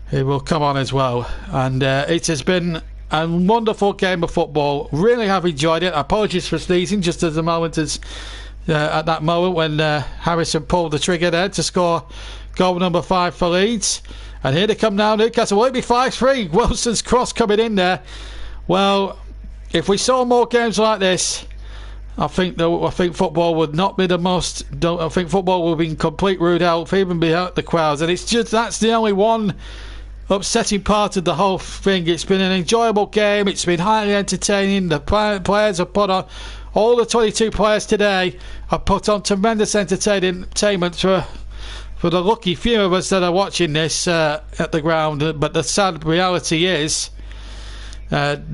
who will come on as well. And it has been a wonderful game of football. Really have enjoyed it. Apologies for sneezing just at the moment as at that moment when Harrison pulled the trigger there to score goal number 5 for Leeds. And here they come now, Newcastle. Will it be 5-3? Wilson's cross coming in there. Well, if we saw more games like this, I think football would not be the most. I think football will be in complete rude health, even without the crowds. And it's just that's the only one upsetting part of the whole thing. It's been an enjoyable game. It's been highly entertaining. The players have put on, all the 22 players today have put on tremendous entertainment for the lucky few of us that are watching this at the ground. But the sad reality is that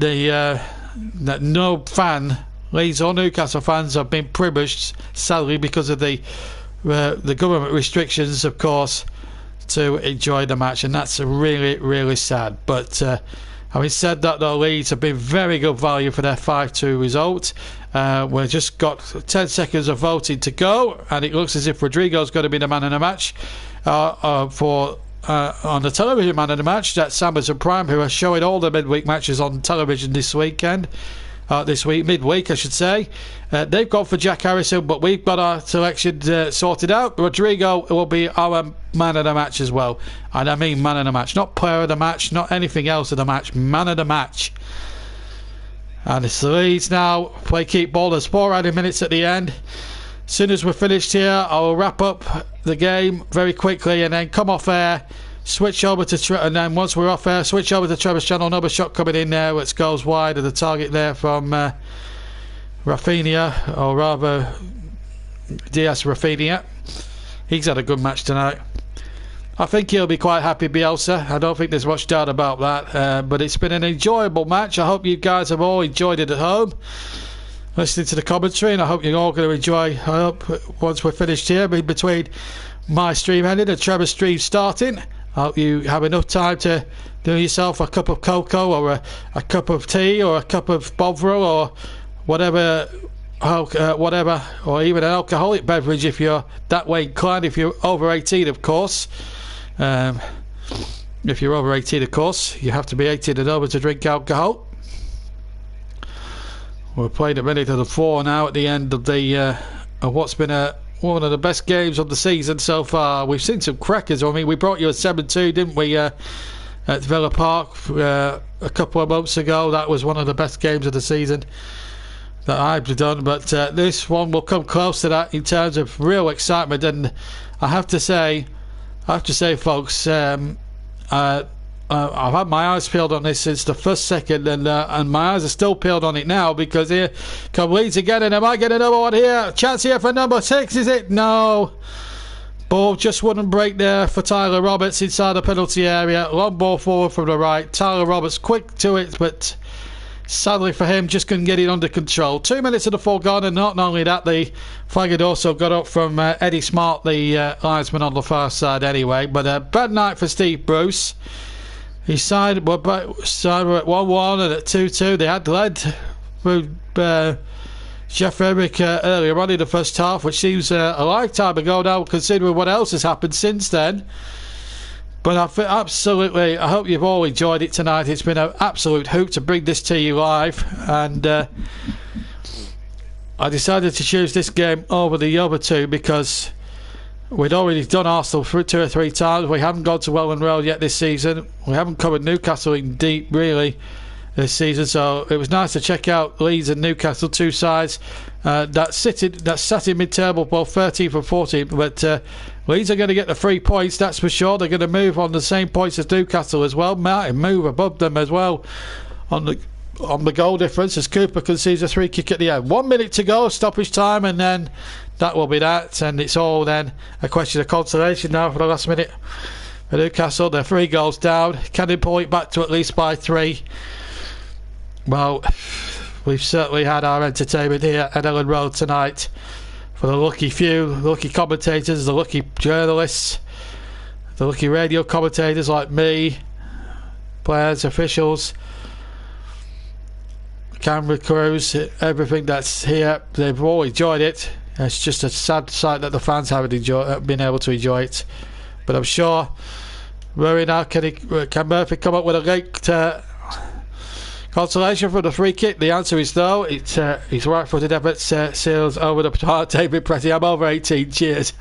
no fan, Leeds or Newcastle fans, have been privileged, sadly, because of the government restrictions, of course, to enjoy the match, and that's really, really sad. But having said that, though, Leeds have been very good value for their 5-2 result. We've just got 10 seconds of voting to go, and it looks as if Rodrigo's going to be the man of the match on the television man of the match. That's Amazon Prime, who are showing all the midweek matches on television this weekend. Midweek, I should say. They've gone for Jack Harrison, but we've got our selection sorted out. Rodrigo will be our man of the match as well. And I mean man of the match, not player of the match, not anything else of the match, man of the match. And it's the Leeds now. Play keep ball. There's 4 added minutes at the end. As soon as we're finished here, I will wrap up the game very quickly and then come off air. Switch over to and then once we're off air, switch over to Trevor's channel. Another shot coming in there, which goes wide of the target there from Rafinha, or rather Diaz Rafinha. He's had a good match tonight. I think he'll be quite happy, Bielsa. I don't think there's much doubt about that. But it's been an enjoyable match. I hope you guys have all enjoyed it at home, listening to the commentary, and I hope you're all going to enjoy. I hope once we're finished here, between my stream ending and Trevor's stream starting, I hope you have enough time to do yourself a cup of cocoa or a cup of tea or a cup of Bovril or whatever, or even an alcoholic beverage if you're that way inclined, if you're over 18, of course. If you're over 18, of course, you have to be 18 and over to drink alcohol. We're playing a minute of the 4 now at the end of the of what's been one of the best games of the season so far. We've seen some crackers. I mean, we brought you a 7-2, didn't we, at Villa Park a couple of months ago. That was one of the best games of the season that I've done. But this one will come close to that in terms of real excitement. And I have to say, folks, I've had my eyes peeled on this since the first second, and my eyes are still peeled on it now, because here come Leeds again, and I might get another one here. Chance here for number 6, is it? No. Ball just wouldn't break there for Tyler Roberts inside the penalty area. Long ball forward from the right. Tyler Roberts quick to it, but sadly for him, just couldn't get it under control. 2 minutes of the 4 gone, and not only that, the flag had also got up from Eddie Smart, the linesman on the far side anyway. But a bad night for Steve Bruce. His side were at 1-1 and at 2-2. They had led through Jeff Emerick earlier on in the first half, which seems a lifetime ago now, considering what else has happened since then. But I hope you've all enjoyed it tonight. It's been an absolute hoot to bring this to you live, and I decided to choose this game over the other two because we'd already done Arsenal 2 or 3 times. We haven't gone to Welland Road yet this season. We haven't covered Newcastle in deep, really, this season. So it was nice to check out Leeds and Newcastle, 2 sides that sat in mid-table, both 13th and 14th. But Leeds are going to get the 3 points, that's for sure. They're going to move on the same points as Newcastle as well. Might move above them as well on the goal difference, as Cooper concedes a 3 kick at the end. 1 minute to go, stoppage time, and then that will be that, and it's all then a question of consolation now for the last minute for Newcastle. They're 3 goals down. Can they pull it back to at least by 3? Well, we've certainly had our entertainment here at Elland Road tonight. For the lucky few, the lucky commentators, the lucky journalists, the lucky radio commentators like me, players, officials, camera crews, everything that's here, they've all enjoyed it. It's just a sad sight that the fans haven't been able to enjoy it. But I'm sure Rory now, can Murphy come up with a late consolation for the free kick? The answer is no. It's his right-footed effort sails over the part. David Pretty, I'm over 18. Cheers.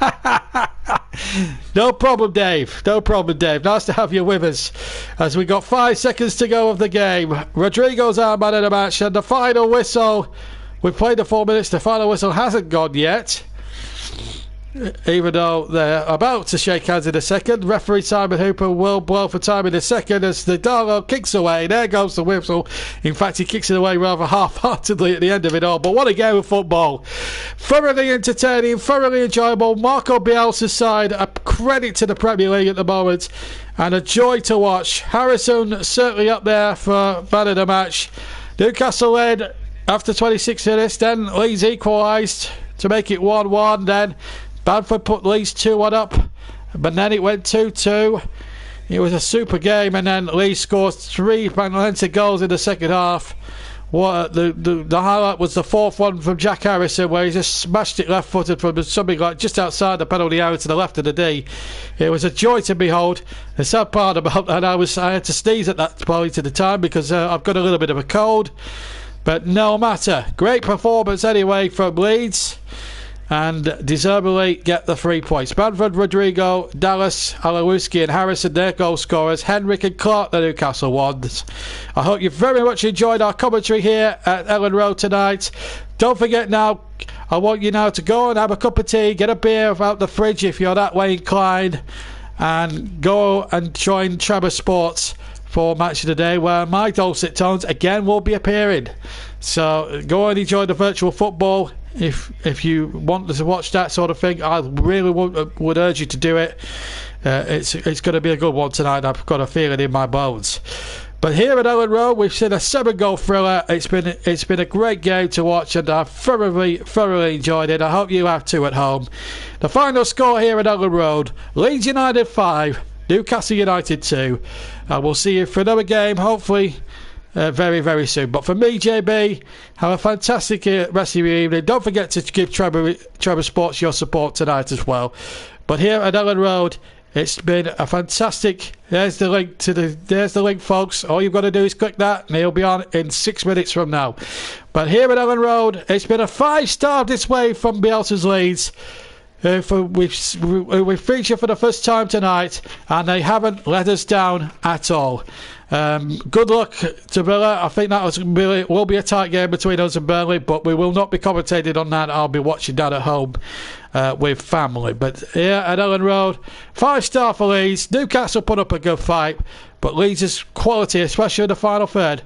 No problem, Dave. No problem, Dave. Nice to have you with us as we got 5 seconds to go of the game. Rodrigo's our man of the match, and the final whistle. We've played the 4 minutes. The final whistle hasn't gone yet. even though they're about to shake hands in a second. Referee Simon Hooper will blow for time in a second as the Darlow kicks away. There goes the whistle. In fact, he kicks it away rather half-heartedly at the end of it all. But what a game of football. Thoroughly entertaining, thoroughly enjoyable. Marco Bielsa's side, a credit to the Premier League at the moment, and a joy to watch. Harrison certainly up there for man of the match. Newcastle led after 26 minutes, then Leeds equalised to make it 1-1. Then Bamford put Leeds 2-1 up, but then it went 2-2. It was a super game, and then Leeds scored 3 magnificent goals in the second half. The highlight was the 4th one from Jack Harrison, where he just smashed it left-footed from something like just outside the penalty area to the left of the D. It was a joy to behold. The sad part about that, I had to sneeze at that point at the time because I've got a little bit of a cold. But no matter. Great performance anyway from Leeds, and deservedly get the 3 points. Bamford, Rodrigo, Dallas, Alawuski and Harrison, their goal scorers. Henrik and Clark, the Newcastle ones. I hope you very much enjoyed our commentary here at Ellen Road tonight. Don't forget now, I want you now to go and have a cup of tea, get a beer out the fridge if you're that way inclined, and go and join Trevor Sports for Match of the Day, where my dulcet tones again will be appearing. So go and enjoy the virtual football. If you want to watch that sort of thing, I really would urge you to do it. It's going to be a good one tonight. I've got a feeling in my bones. But here at Ellen Road, we've seen a 7-goal thriller. It's been a great game to watch, and I've thoroughly enjoyed it. I hope you have too at home. The final score here at Ellen Road: Leeds United 5, Newcastle United 2. I will see you for another game, hopefully very, very soon. But for me, JB, have a fantastic rest of your evening. Don't forget to give Trevor Sports your support tonight as well. But here at Ellen Road, it's been a fantastic. There's the link, folks. All you've got to do is click that, and he'll be on in 6 minutes from now. But here at Ellen Road, it's been a 5-star display from Bielsa's Leeds. We've featured for the first time tonight, and they haven't let us down at all. Good luck to Villa. I think that will be a tight game between us and Burnley, but we will not be commentating on that. I'll be watching that at home with family. But here at Ellen Road, 5-star for Leeds. Newcastle put up a good fight, but Leeds' quality, especially in the final third,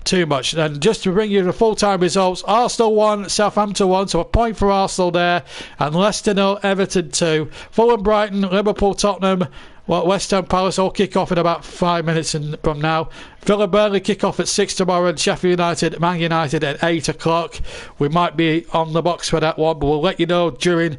too much. And just to bring you the full-time results: Arsenal 1, Southampton 1, so a point for Arsenal there, and Leicester 0, Everton 2. Fulham, Brighton, Liverpool, Tottenham, West Ham Palace all kick off in about 5 minutes from now. Villa, Burnley kick off at 6 tomorrow, and Sheffield United, Man United at 8 o'clock. We might be on the box for that one, but we'll let you know during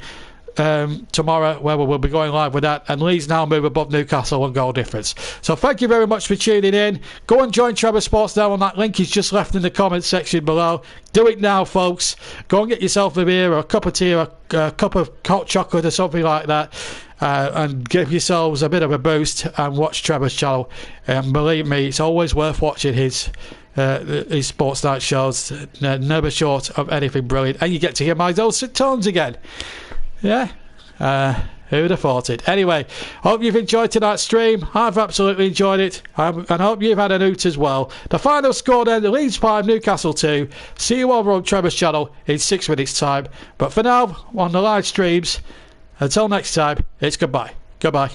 tomorrow where we'll be going live with that. And Leeds now move above Newcastle on goal difference. So thank you very much for tuning in. Go and join Trevor Sports now on that link he's just left in the comments section below. Do it now, folks. Go and get yourself a beer or a cup of tea or a cup of hot chocolate or something like that, and give yourselves a bit of a boost and watch Trevor's channel. And believe me, it's always worth watching his sports night shows. Never short of anything brilliant, and you get to hear my dulcet tones again. Yeah, who would have thought it? Anyway, hope you've enjoyed tonight's stream. I've absolutely enjoyed it, and hope you've had a hoot as well. The final score then: Leeds 5, Newcastle 2. See you over on Trevor's channel in 6 minutes' time. But for now, on the live streams, until next time, it's goodbye. Goodbye.